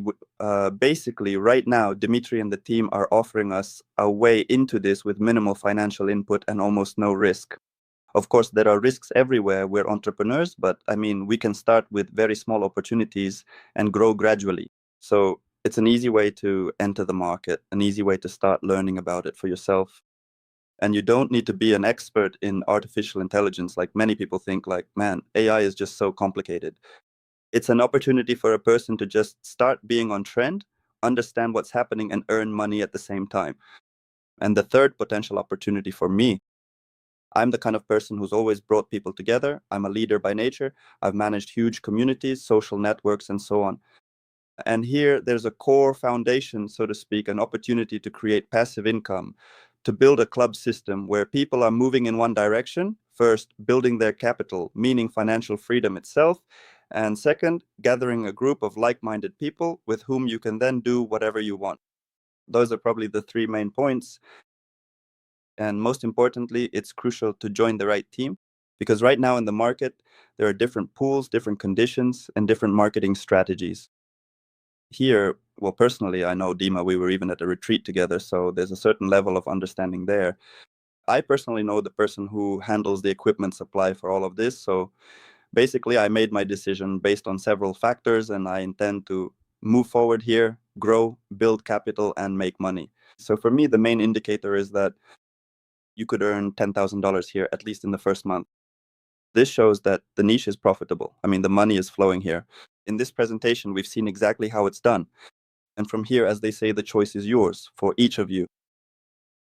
basically, right now, Dimitri and the team are offering us a way into this with minimal financial input and almost no risk. Of course, there are risks everywhere. We're entrepreneurs, but I mean, we can start with very small opportunities and grow gradually. So it's an easy way to enter the market, an easy way to start learning about it for yourself. And you don't need to be an expert in artificial intelligence like many people think, like, man, AI is just so complicated. It's an opportunity for a person to just start being on trend, understand what's happening, and earn money at the same time. And the third potential opportunity for me, I'm the kind of person who's always brought people together. I'm a leader by nature. I've managed huge communities, social networks, and so on. And here there's a core foundation, so to speak, an opportunity to create passive income, to build a club system where people are moving in one direction. First, building their capital, meaning financial freedom itself. And second, gathering a group of like minded people with whom you can then do whatever you want. Those are probably the three main points. And most importantly, it's crucial to join the right team, because right now in the market, there are different pools, different conditions, and different marketing strategies. Here, well, personally, I know Dima, we were even at a retreat together, so there's a certain level of understanding there. I personally know the person who handles the equipment supply for all of this. So basically, I made my decision based on several factors, and I intend to move forward here, grow, build capital, and make money. So for me, the main indicator is that you could earn $10,000 here, at least in the first month. This shows that the niche is profitable. I mean, the money is flowing here. In this presentation, we've seen exactly how it's done. And from here, as they say, the choice is yours for each of you.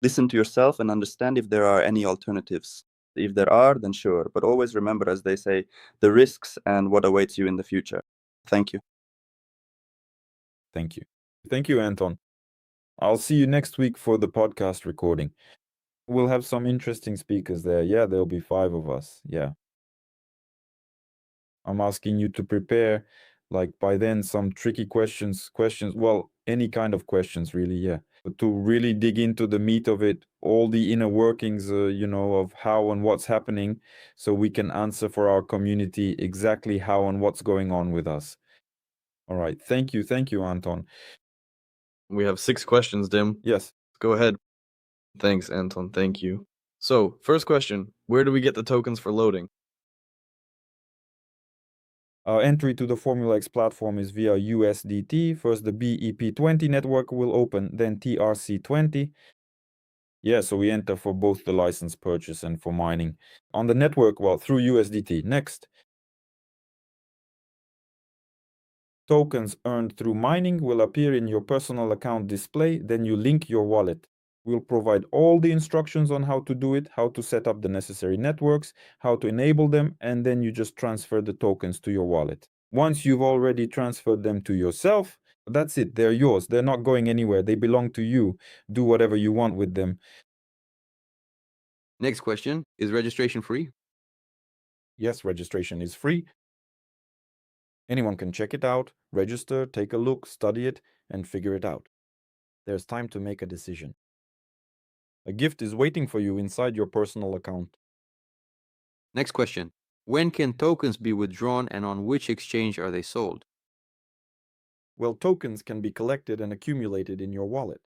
Listen to yourself and understand if there are any alternatives. If there are, then sure. But always remember, as they say, the risks and what awaits you in the future. Thank you. Thank you. Thank you, Anton. I'll see you next week for the podcast recording. We'll have some interesting speakers there. Yeah, there'll be 5 of us. Yeah. I'm asking you to prepare, like, by then, some tricky questions, well, any kind of questions, really, yeah. But to really dig into the meat of it, all the inner workings, of how and what's happening, so we can answer for our community exactly how and what's going on with us. All right. Thank you, Anton. We have 6 questions, Dim. Yes. Go ahead. Thanks, Anton. Thank you. So, first question, where do we get the tokens for loading? Our entry to the Formula X platform is via USDT. First, the BEP20 network will open, then TRC20. Yeah, so we enter for both the license purchase and for mining. On the network, well, through USDT. Next. Tokens earned through mining will appear in your personal account display, then you link your wallet. We'll provide all the instructions on how to do it, how to set up the necessary networks, how to enable them, and then you just transfer the tokens to your wallet. Once you've already transferred them to yourself, that's it. They're yours. They're not going anywhere. They belong to you. Do whatever you want with them. Next question, is registration free? Yes, registration is free. Anyone can check it out, register, take a look, study it, and figure it out. There's time to make a decision. A gift is waiting for you inside your personal account. Next question, when can tokens be withdrawn and on which exchange are they sold? Well, tokens can be collected and accumulated in your wallet.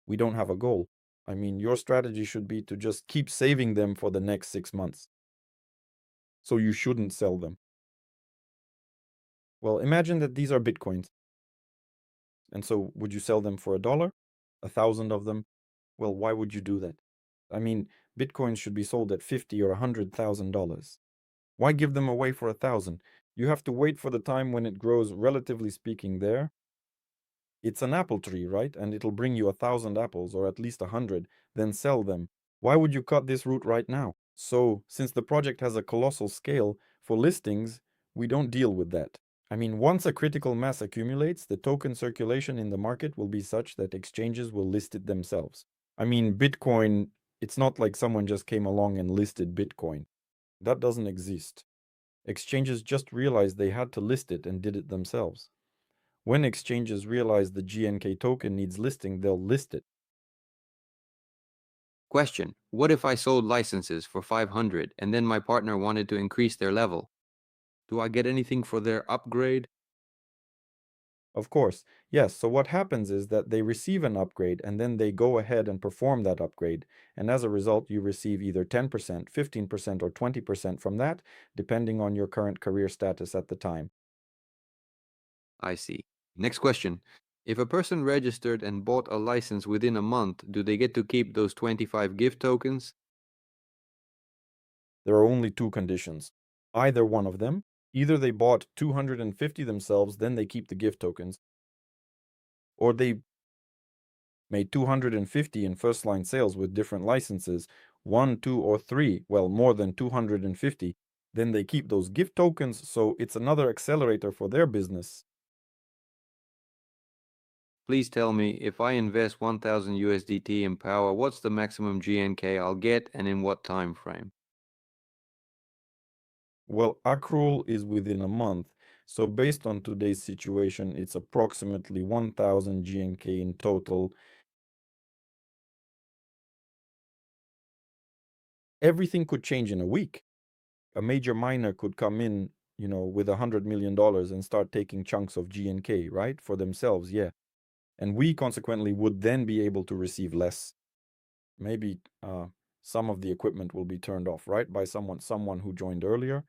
We don't have a goal. I mean, your strategy should be to just keep saving them for the next 6 months. So you shouldn't sell them. Well, imagine that these are Bitcoins. And so would you sell them for $1? 1,000 of them? Well, why would you do that? I mean, Bitcoins should be sold at $50,000 or $100,000. Why give them away for 1,000? You have to wait for the time when it grows, relatively speaking, there. It's an apple tree, right? And it'll bring you 1,000 apples, or at least 100, then sell them. Why would you cut this route right now? So, since the project has a colossal scale, for listings, we don't deal with that. I mean, once a critical mass accumulates, the token circulation in the market will be such that exchanges will list it themselves. I mean, Bitcoin, it's not like someone just came along and listed Bitcoin. That doesn't exist. Exchanges just realized they had to list it and did it themselves. When exchanges realize the GNK token needs listing, they'll list it. Question: what if I sold licenses for 500 and then my partner wanted to increase their level? Do I get anything for their upgrade? Of course, yes. So what happens is that they receive an upgrade and then they go ahead and perform that upgrade. And as a result, you receive either 10%, 15%, or 20% from that, depending on your current career status at the time. I see. Next question. If a person registered and bought a license within a month, do they get to keep those 25 gift tokens? There are only two conditions. Either one of them, either they bought 250 themselves, then they keep the gift tokens, or they made 250 in first line sales with different licenses, 1, 2, or 3, well, more than 250, then they keep those gift tokens, so it's another accelerator for their business. Please tell me, if I invest 1000 USDT in Power, what's the maximum GNK I'll get and in what time frame? Well, accrual is within a month, so based on today's situation, it's approximately 1000 GNK in total. Everything could change in a week. A major miner could come in, with $100 million and start taking chunks of GNK, right, for themselves, yeah. And we consequently would then be able to receive less. Maybe some of the equipment will be turned off, right, by someone who joined earlier,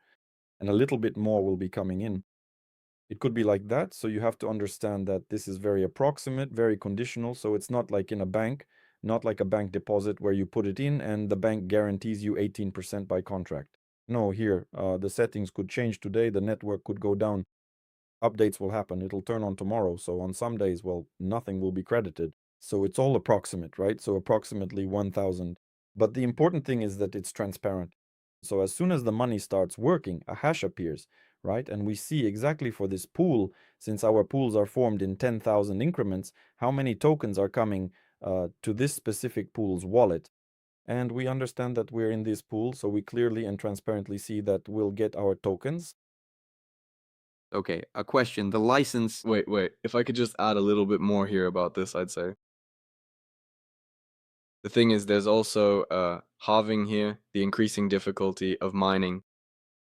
and a little bit more will be coming in. It could be like that, so you have to understand that this is very approximate, very conditional, so it's not like in a bank, not like a bank deposit where you put it in and the bank guarantees you 18% by contract. No, here, the settings could change today, the network could go down, updates will happen, it'll turn on tomorrow, so on some days, well, nothing will be credited. So it's all approximate, right? So approximately 1000. But the important thing is that it's transparent. So as soon as the money starts working, a hash appears, right? And we see exactly for this pool, since our pools are formed in 10,000 increments, how many tokens are coming to this specific pool's wallet. And we understand that we're in this pool, so we clearly and transparently see that we'll get our tokens. Okay, a question. The license. Wait. If I could just add a little bit more here about this, I'd say. The thing is, there's also halving here, the increasing difficulty of mining.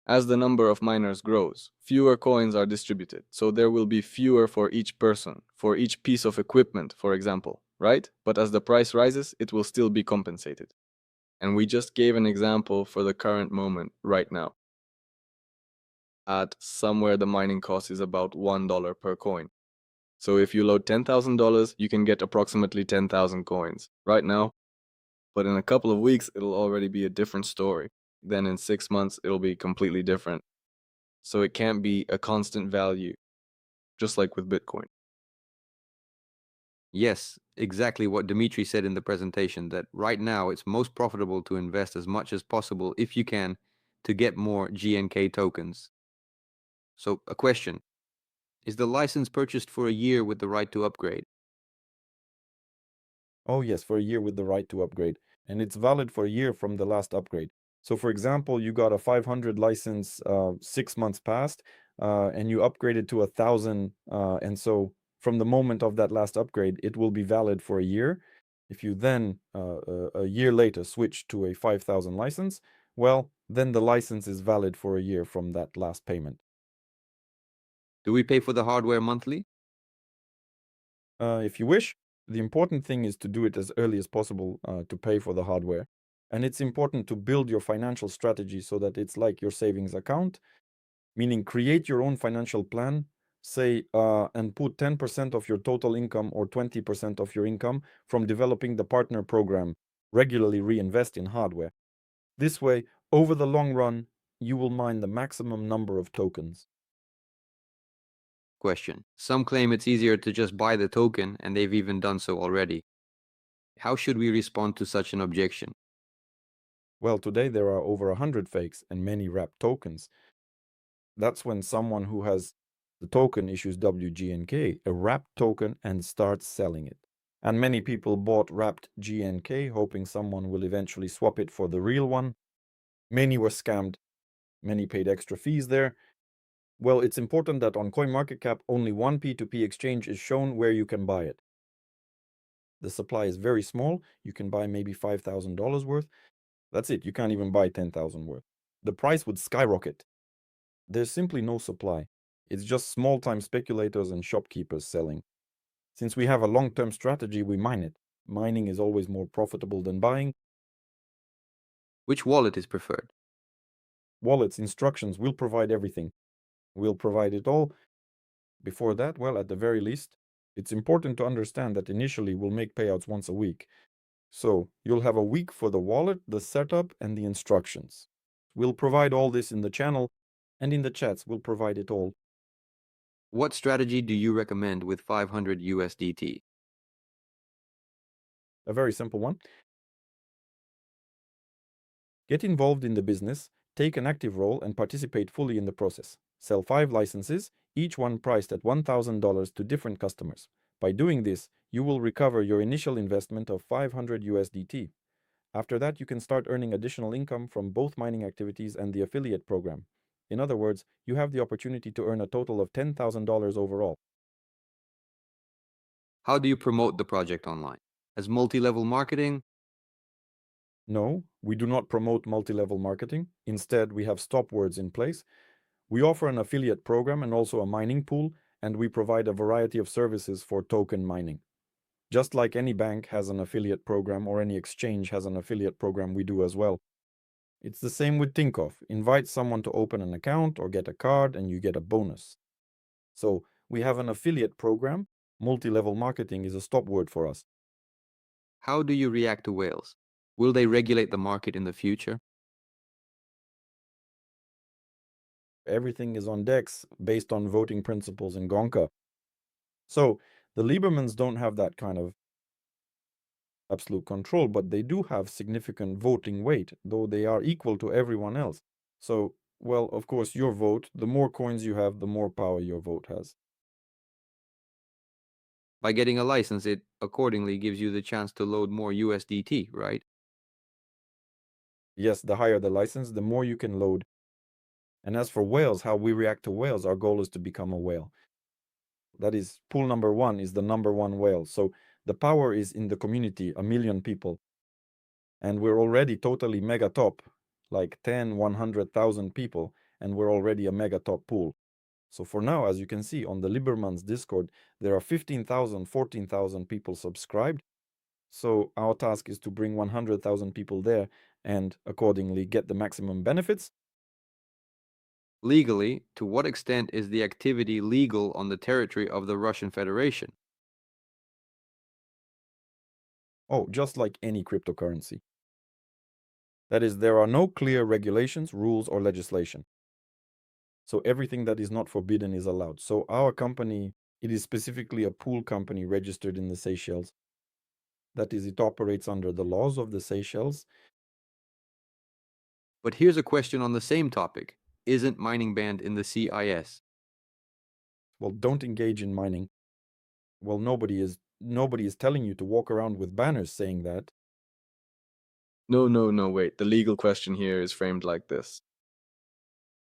As the number of miners grows, fewer coins are distributed, so there will be fewer for each person, for each piece of equipment, for example, right? But as the price rises, it will still be compensated. And we just gave an example for the current moment right now. At somewhere the mining cost is about $1 per coin. So if you load $10,000, you can get approximately 10,000 coins right now. But in a couple of weeks, it'll already be a different story. Then in 6 months, it'll be completely different. So it can't be a constant value, just like with Bitcoin. Yes, exactly what Dimitri said in the presentation, that right now it's most profitable to invest as much as possible, if you can, to get more GNK tokens. So, a question. Is the license purchased for a year with the right to upgrade? Oh yes, for a year with the right to upgrade. And it's valid for a year from the last upgrade. So for example, you got a 500 license 6 months past, and you upgraded to 1,000. And so from the moment of that last upgrade, it will be valid for a year. If you then, a year later, switch to a 5,000 license, well, then the license is valid for a year from that last payment. Do we pay for the hardware monthly? If you wish. The important thing is to do it as early as possible to pay for the hardware. And it's important to build your financial strategy so that it's like your savings account, meaning create your own financial plan, say, and put 10% of your total income or 20% of your income from developing the partner program. Regularly reinvest in hardware. This way, over the long run, you will mine the maximum number of tokens. Question. Some claim it's easier to just buy the token, and they've even done so already. How should we respond to such an objection? Well, today there are over 100 fakes and many wrapped tokens. That's when someone who has the token issues WGNK, a wrapped token, and starts selling it. And many people bought wrapped GNK hoping someone will eventually swap it for the real one. Many were scammed. Many paid extra fees there. Well, it's important that on CoinMarketCap, only one P2P exchange is shown where you can buy it. The supply is very small. You can buy maybe $5,000 worth. That's it. You can't even buy 10,000 worth. The price would skyrocket. There's simply no supply. It's just small-time speculators and shopkeepers selling. Since we have a long-term strategy, we mine it. Mining is always more profitable than buying. Which wallet is preferred? Wallets, instructions, we'll provide everything. We'll provide it all. Before that, well, at the very least, it's important to understand that initially we'll make payouts once a week. So you'll have a week for the wallet, the setup, and the instructions. We'll provide all this in the channel, and in the chats, we'll provide it all. What strategy do you recommend with 500 USDT? A very simple one. Get involved in the business, take an active role, and participate fully in the process. Sell 5 licenses, each one priced at $1,000 to different customers. By doing this, you will recover your initial investment of 500 USDT. After that, you can start earning additional income from both mining activities and the affiliate program. In other words, you have the opportunity to earn a total of $10,000 overall. How do you promote the project online? As multi-level marketing? No, we do not promote multi-level marketing. Instead, we have stop words in place. We offer an affiliate program and also a mining pool, and we provide a variety of services for token mining. Just like any bank has an affiliate program or any exchange has an affiliate program, we do as well. It's the same with Tinkoff. Invite someone to open an account or get a card and you get a bonus. So we have an affiliate program. Multi-level marketing is a stop word for us. How do you react to whales? Will they regulate the market in the future? Everything is on DEX based on voting principles in GONKA. So the Liebermans don't have that kind of absolute control, but they do have significant voting weight, though they are equal to everyone else. So, well, of course, your vote, the more coins you have, the more power your vote has. By getting a license, it accordingly gives you the chance to load more USDT, right? Yes, the higher the license, the more you can load. And as for whales, how we react to whales, our goal is to become a whale. That is, pool number 1 is the number 1 whale. So the power is in the community, 1 million people. And we're already totally mega top, like 10, 100,000 people, and we're already a mega top pool. So for now, as you can see on the Lieberman's Discord, there are 15,000, 14,000 people subscribed. So our task is to bring 100,000 people there and accordingly get the maximum benefits. Legally, to what extent is the activity legal on the territory of the Russian Federation? Oh, just like any cryptocurrency. That is, there are no clear regulations, rules, or legislation. So everything that is not forbidden is allowed. So our company, it is specifically a pool company registered in the Seychelles. That is, it operates under the laws of the Seychelles. But here's a question on the same topic. Isn't mining banned in the CIS? Well, don't engage in mining. Well, nobody is telling you to walk around with banners saying that. No, wait. The legal question here is framed like this.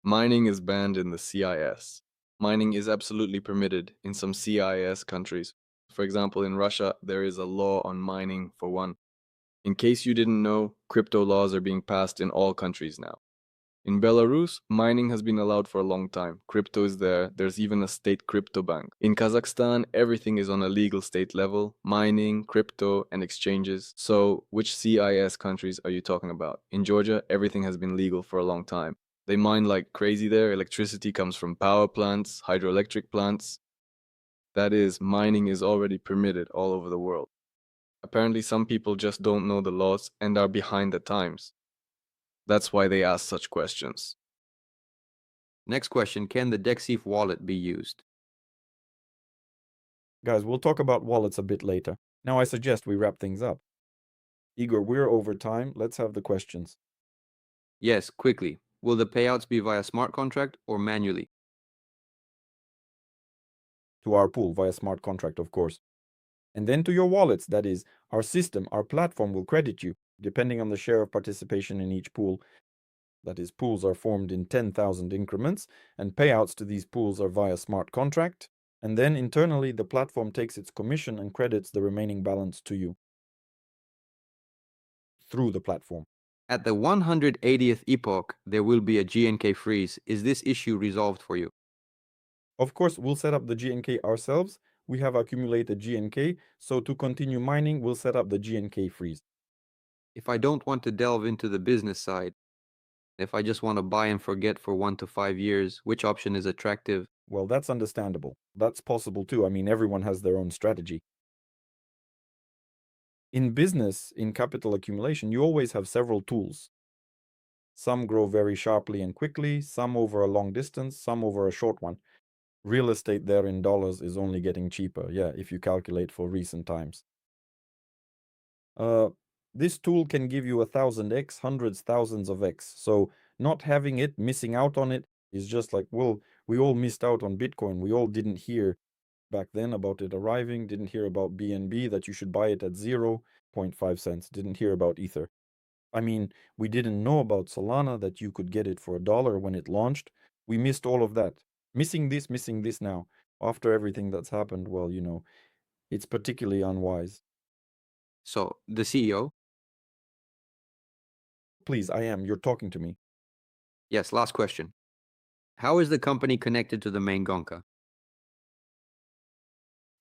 Mining is banned in the CIS. Mining is absolutely permitted in some CIS countries. For example, in Russia, there is a law on mining for one. In case you didn't know, crypto laws are being passed in all countries now. In Belarus, mining has been allowed for a long time. Crypto is there. There's even a state crypto bank. In Kazakhstan, everything is on a legal state level. Mining, crypto, and exchanges. So, which CIS countries are you talking about? In Georgia, everything has been legal for a long time. They mine like crazy there. Electricity comes from power plants, hydroelectric plants. That is, mining is already permitted all over the world. Apparently, some people just don't know the laws and are behind the times. That's why they ask such questions. Next question, can the Dexif wallet be used? Guys, we'll talk about wallets a bit later. Now I suggest we wrap things up. Igor, we're over time. Let's have the questions. Yes, quickly. Will the payouts be via smart contract or manually? To our pool via smart contract, of course. And then to your wallets, that is, our system, our platform will credit you, depending on the share of participation in each pool. That is, pools are formed in 10,000 increments, and payouts to these pools are via smart contract. And then internally, the platform takes its commission and credits the remaining balance to you through the platform. At the 180th epoch, there will be a GNK freeze. Is this issue resolved for you? Of course, we'll set up the GNK ourselves. We have accumulated GNK, so to continue mining, we'll set up the GNK freeze. If I don't want to delve into the business side, if I just want to buy and forget for 1 to 5 years, which option is attractive? Well, that's understandable. That's possible too. I mean, everyone has their own strategy. In business, in capital accumulation, you always have several tools. Some grow very sharply and quickly, some over a long distance, some over a short one. Real estate there in dollars is only getting cheaper, yeah, if you calculate for recent times. This tool can give you 1,000x, hundreds, thousands of x. So not having it, missing out on it, is just like, well, we all missed out on Bitcoin. We all didn't hear back then about it arriving, didn't hear about BNB, that you should buy it at 0.5 cents, didn't hear about Ether. I mean, we didn't know about Solana, that you could get it for $1 when it launched. We missed all of that. Missing this now, after everything that's happened, well, you know, it's particularly unwise. So, the CEO? Please, I am. You're talking to me. Yes, last question. How is the company connected to the main GONKA?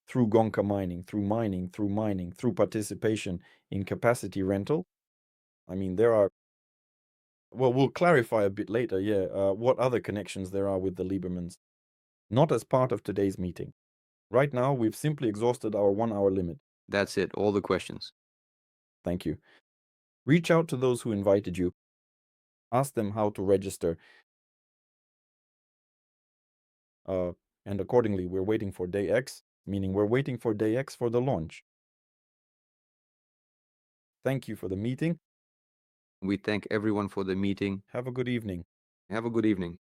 Through GONKA mining, through participation in capacity rental. I mean, there are, well, we'll clarify a bit later, yeah, what other connections there are with the Liebermans. Not as part of today's meeting. Right now, we've simply exhausted our 1 hour limit. That's it, all the questions. Thank you. Reach out to those who invited you. Ask them how to register. And accordingly, we're waiting for day X, meaning we're waiting for day X for the launch. Thank you for the meeting. We thank everyone for the meeting. Have a good evening. Have a good evening.